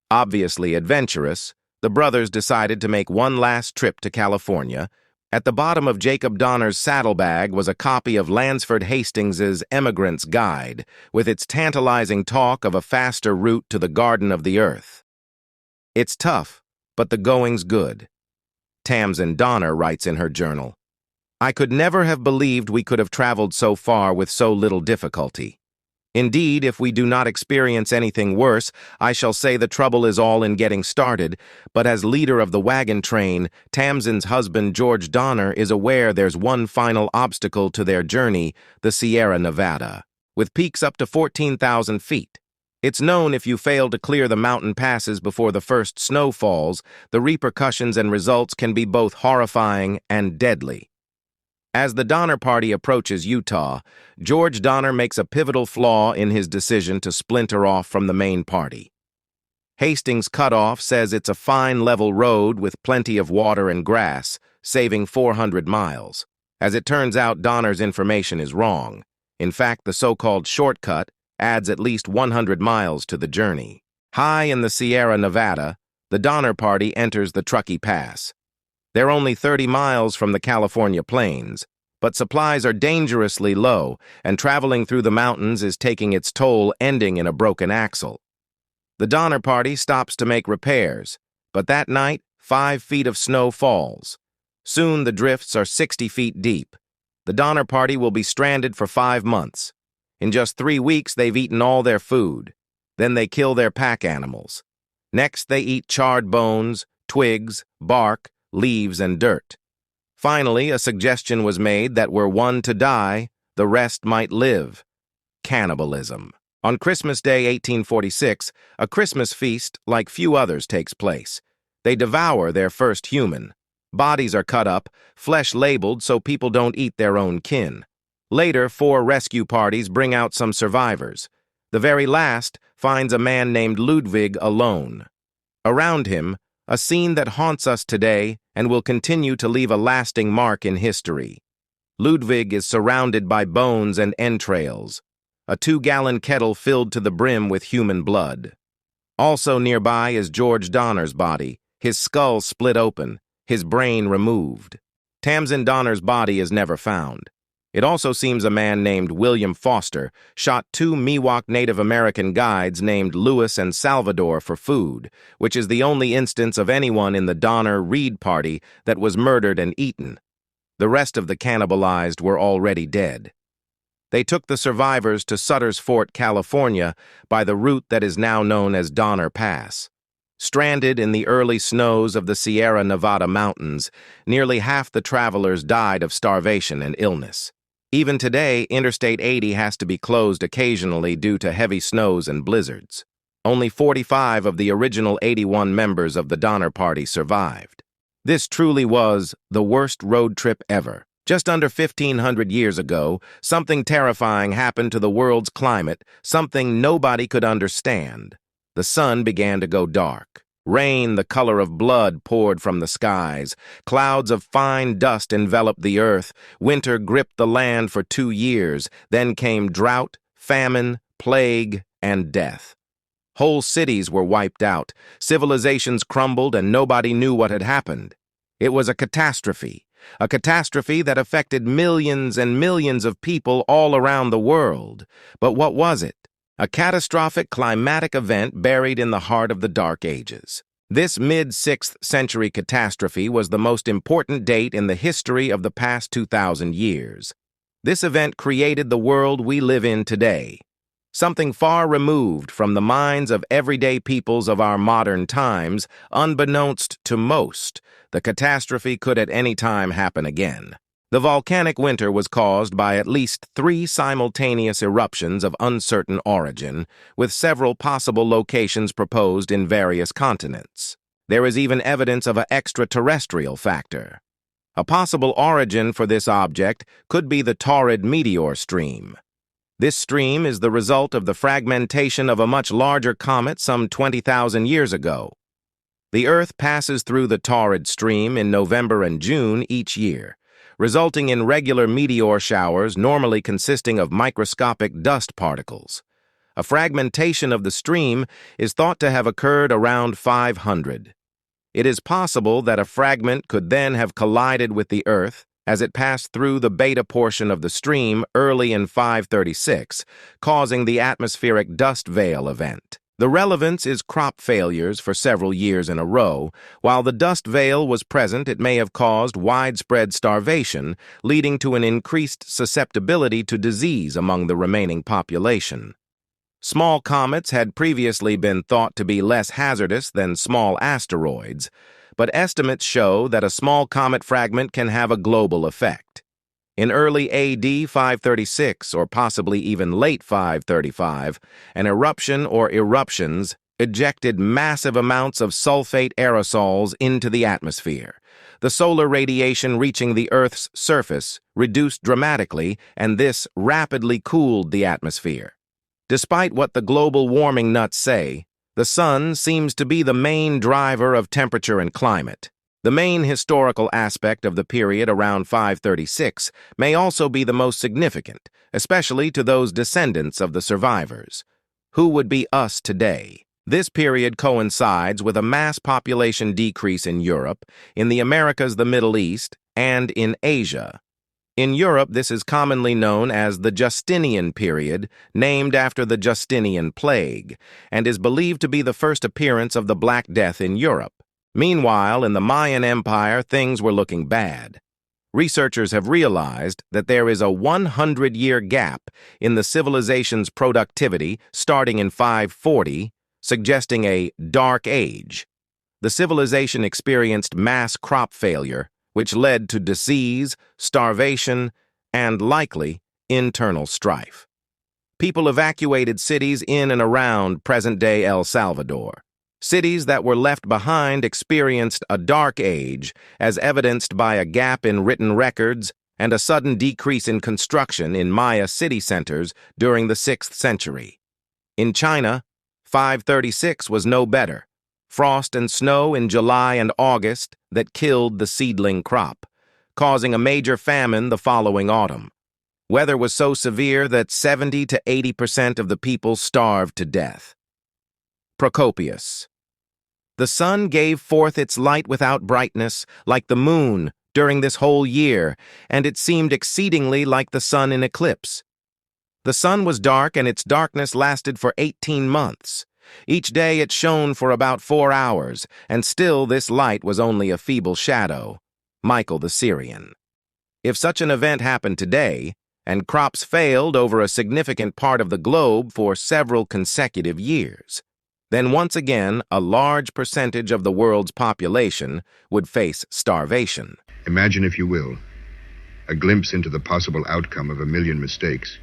Obviously adventurous, the brothers decided to make one last trip to California. At the bottom of Jacob Donner's saddlebag was a copy of Lansford Hastings's Emigrant's Guide, with its tantalizing talk of a faster route to the Garden of the Earth. It's tough, but the going's good. Tamsin Donner writes in her journal, "I could never have believed we could have traveled so far with so little difficulty. Indeed, if we do not experience anything worse, I shall say the trouble is all in getting started, but as leader of the wagon train, Tamsin's husband George Donner is aware there's one final obstacle to their journey, the Sierra Nevada, with peaks up to 14,000 feet. It's known if you fail to clear the mountain passes before the first snow falls, the repercussions and results can be both horrifying and deadly. As the Donner party approaches Utah, George Donner makes a pivotal flaw in his decision to splinter off from the main party. Hastings Cutoff says it's a fine level road with plenty of water and grass, saving 400 miles. As it turns out, Donner's information is wrong. In fact, the so-called shortcut adds at least 100 miles to the journey. High in the Sierra Nevada, the Donner party enters the Truckee Pass. They're only 30 miles from the California plains, but supplies are dangerously low, and traveling through the mountains is taking its toll, ending in a broken axle. The Donner party stops to make repairs, but that night, 5 feet of snow falls. Soon the drifts are 60 feet deep. The Donner party will be stranded for 5 months. In just 3 weeks, they've eaten all their food. Then they kill their pack animals. Next, they eat charred bones, twigs, bark, leaves, and dirt. Finally, a suggestion was made that were one to die, the rest might live. Cannibalism. On Christmas Day, 1846, a Christmas feast like few others takes place. They devour their first human. Bodies are cut up, flesh labeled so people don't eat their own kin. Later, 4 rescue parties bring out some survivors. The very last finds a man named Ludwig alone. Around him, a scene that haunts us today and will continue to leave a lasting mark in history. Ludwig is surrounded by bones and entrails, a 2-gallon kettle filled to the brim with human blood. Also nearby is George Donner's body, his skull split open, his brain removed. Tamsin Donner's body is never found. It also seems a man named William Foster shot 2 Miwok Native American guides named Louis and Salvador for food, which is the only instance of anyone in the Donner-Reed party that was murdered and eaten. The rest of the cannibalized were already dead. They took the survivors to Sutter's Fort, California, by the route that is now known as Dyatlov Pass. Stranded in the early snows of the Sierra Nevada mountains, nearly half the travelers died of starvation and illness. Even today, Interstate 80 has to be closed occasionally due to heavy snows and blizzards. Only 45 of the original 81 members of the Donner Party survived. This truly was the worst road trip ever. Just under 1,500 years ago, something terrifying happened to the world's climate, something nobody could understand. The sun began to go dark. Rain, the color of blood, poured from the skies. Clouds of fine dust enveloped the earth. Winter gripped the land for 2 years. Then came drought, famine, plague, and death. Whole cities were wiped out. Civilizations crumbled, and nobody knew what had happened. It was a catastrophe that affected millions and millions of people all around the world. But what was it? A catastrophic climatic event buried in the heart of the Dark Ages. This mid-6th century catastrophe was the most important date in the history of the past 2,000 years. This event created the world we live in today, something far removed from the minds of everyday peoples of our modern times. Unbeknownst to most, the catastrophe could at any time happen again. The volcanic winter was caused by at least 3 simultaneous eruptions of uncertain origin, with several possible locations proposed in various continents. There is even evidence of an extraterrestrial factor. A possible origin for this object could be the Taurid meteor stream. This stream is the result of the fragmentation of a much larger comet some 20,000 years ago. The Earth passes through the Taurid stream in November and June each year, resulting in regular meteor showers normally consisting of microscopic dust particles. A fragmentation of the stream is thought to have occurred around 500. It is possible that a fragment could then have collided with the Earth as it passed through the beta portion of the stream early in 536, causing the atmospheric dust veil event. The relevance is crop failures for several years in a row. While the dust veil was present, it may have caused widespread starvation, leading to an increased susceptibility to disease among the remaining population. Small comets had previously been thought to be less hazardous than small asteroids, but estimates show that a small comet fragment can have a global effect. In early AD 536, or possibly even late 535, an eruption or eruptions ejected massive amounts of sulfate aerosols into the atmosphere. The solar radiation reaching the Earth's surface reduced dramatically, and this rapidly cooled the atmosphere. Despite what the global warming nuts say, the sun seems to be the main driver of temperature and climate. The main historical aspect of the period around 536 may also be the most significant, especially to those descendants of the survivors. Who would be us today? This period coincides with a mass population decrease in Europe, in the Americas, the Middle East, and in Asia. In Europe, this is commonly known as the Justinian period, named after the Justinian plague, and is believed to be the first appearance of the Black Death in Europe. Meanwhile, in the Mayan Empire, things were looking bad. Researchers have realized that there is a 100-year gap in the civilization's productivity starting in 540, suggesting a dark age. The civilization experienced mass crop failure, which led to disease, starvation, and likely internal strife. People evacuated cities in and around present-day El Salvador. Cities that were left behind experienced a dark age, as evidenced by a gap in written records and a sudden decrease in construction in Maya city centers during the 6th century. In China, 536 was no better. frost and snow in July and August that killed the seedling crop, causing a major famine the following autumn. Weather was so severe that 70 to 80% of the people starved to death. Procopius. The sun gave forth its light without brightness, like the moon, during this whole year, and it seemed exceedingly like the sun in eclipse. The sun was dark, and its darkness lasted for 18 months. Each day it shone for about 4 hours, and still this light was only a feeble shadow. Michael the Syrian. If such an event happened today, and crops failed over a significant part of the globe for several consecutive years, then once again a large percentage of the world's population would face starvation. Imagine, if you will, a glimpse into the possible outcome of a million mistakes.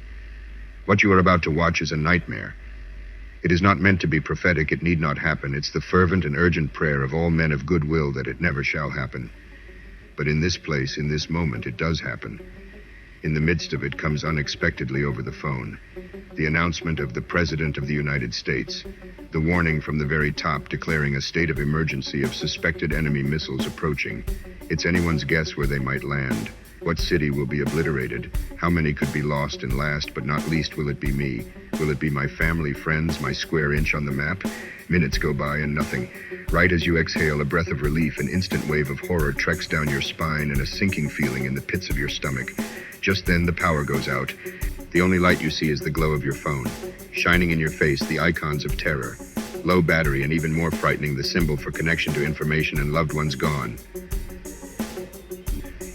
What you are about to watch is a nightmare. It is not meant to be prophetic. It need not happen. It's the fervent and urgent prayer of all men of goodwill that it never shall happen. But in this place, in this moment, it does happen. In the midst of it comes unexpectedly over the phone the announcement of the President of the United States, the warning from the very top declaring a state of emergency of suspected enemy missiles approaching. It's anyone's guess where they might land. What city will be obliterated? How many could be lost? And last but not least, will it be me? Will it be my family, friends, my square inch on the map? Minutes go by and nothing. Right as you exhale a breath of relief, an instant wave of horror treks down your spine and a sinking feeling in the pits of your stomach. Just then the power goes out. The only light you see is the glow of your phone. Shining in your face, the icons of terror. Low battery, and even more frightening, the symbol for connection to information and loved ones gone.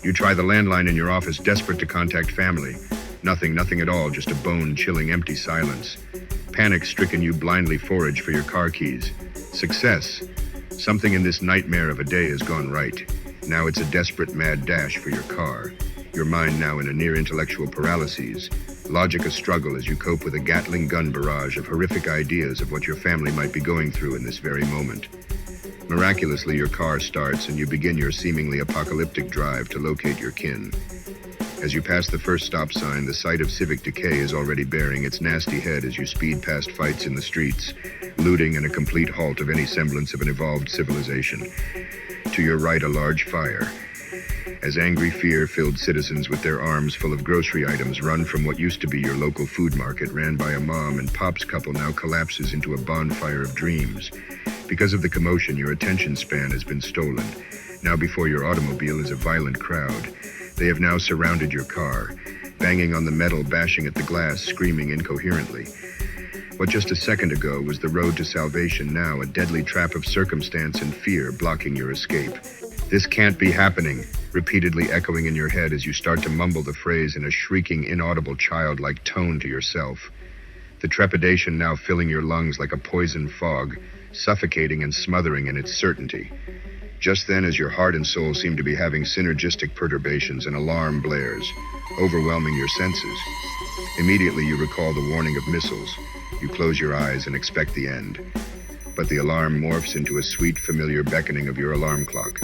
You try the landline in your office, desperate to contact family. Nothing at all, just a bone-chilling empty silence. Panic-stricken, you blindly forage for your car keys. Success. Something in this nightmare of a day has gone right. Now it's a desperate mad dash for your car. Your mind now in a near intellectual paralysis. Logic a struggle as you cope with a Gatling gun barrage of horrific ideas of what your family might be going through in this very moment. Miraculously, your car starts and you begin your seemingly apocalyptic drive to locate your kin. As you pass the first stop sign, the sight of civic decay is already bearing its nasty head as you speed past fights in the streets, looting, and a complete halt of any semblance of an evolved civilization. To your right, a large fire. As angry, fear-filled citizens with their arms full of grocery items run from what used to be your local food market ran by a mom and pop's couple now collapses into a bonfire of dreams. Because of the commotion, your attention span has been stolen. Now before your automobile is a violent crowd. They have now surrounded your car, banging on the metal, bashing at the glass, screaming incoherently. What just a second ago was the road to salvation, now a deadly trap of circumstance and fear blocking your escape. This can't be happening, repeatedly echoing in your head as you start to mumble the phrase in a shrieking, inaudible, childlike tone to yourself. The trepidation now filling your lungs like a poison fog, suffocating and smothering in its certainty. Just then, as your heart and soul seem to be having synergistic perturbations, an alarm blares, overwhelming your senses. Immediately, you recall the warning of missiles. You close your eyes and expect the end. But the alarm morphs into a sweet, familiar beckoning of your alarm clock.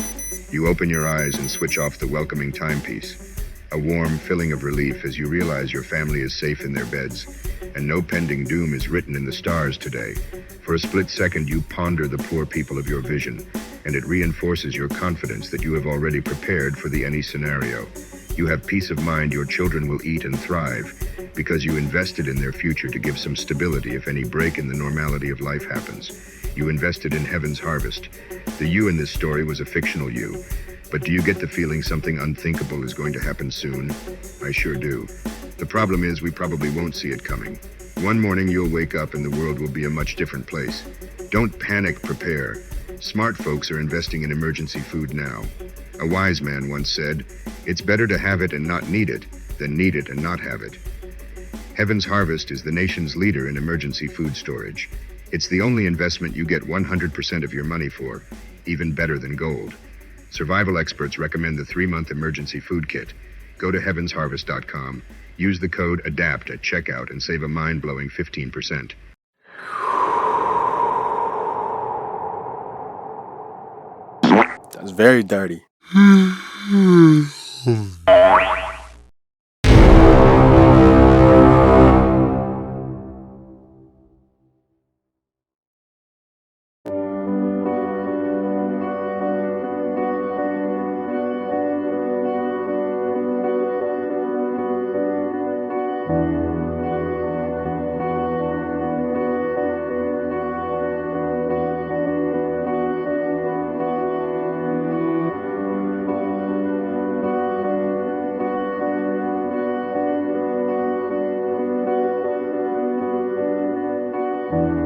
You open your eyes and switch off the welcoming timepiece. A warm filling of relief as you realize your family is safe in their beds, and no pending doom is written in the stars today. For a split second, you ponder the poor people of your vision, and it reinforces your confidence that you have already prepared for the any scenario. You have peace of mind your children will eat and thrive, because you invested in their future to give some stability if any break in the normality of life happens. You invested in heaven's harvest. The you in this story was a fictional you. But do you get the feeling something unthinkable is going to happen soon? I sure do. The problem is we probably won't see it coming. One morning you'll wake up and the world will be a much different place. Don't panic, prepare. Smart folks are investing in emergency food now. A wise man once said, "It's better to have it and not need it than need it and not have it." Heaven's Harvest is the nation's leader in emergency food storage. It's the only investment you get 100% of your money for, even better than gold. Survival experts recommend the 3-month emergency food kit. Go to heavensharvest.com, use the code ADAPT at checkout and save a mind-blowing 15%. That's very dirty. you.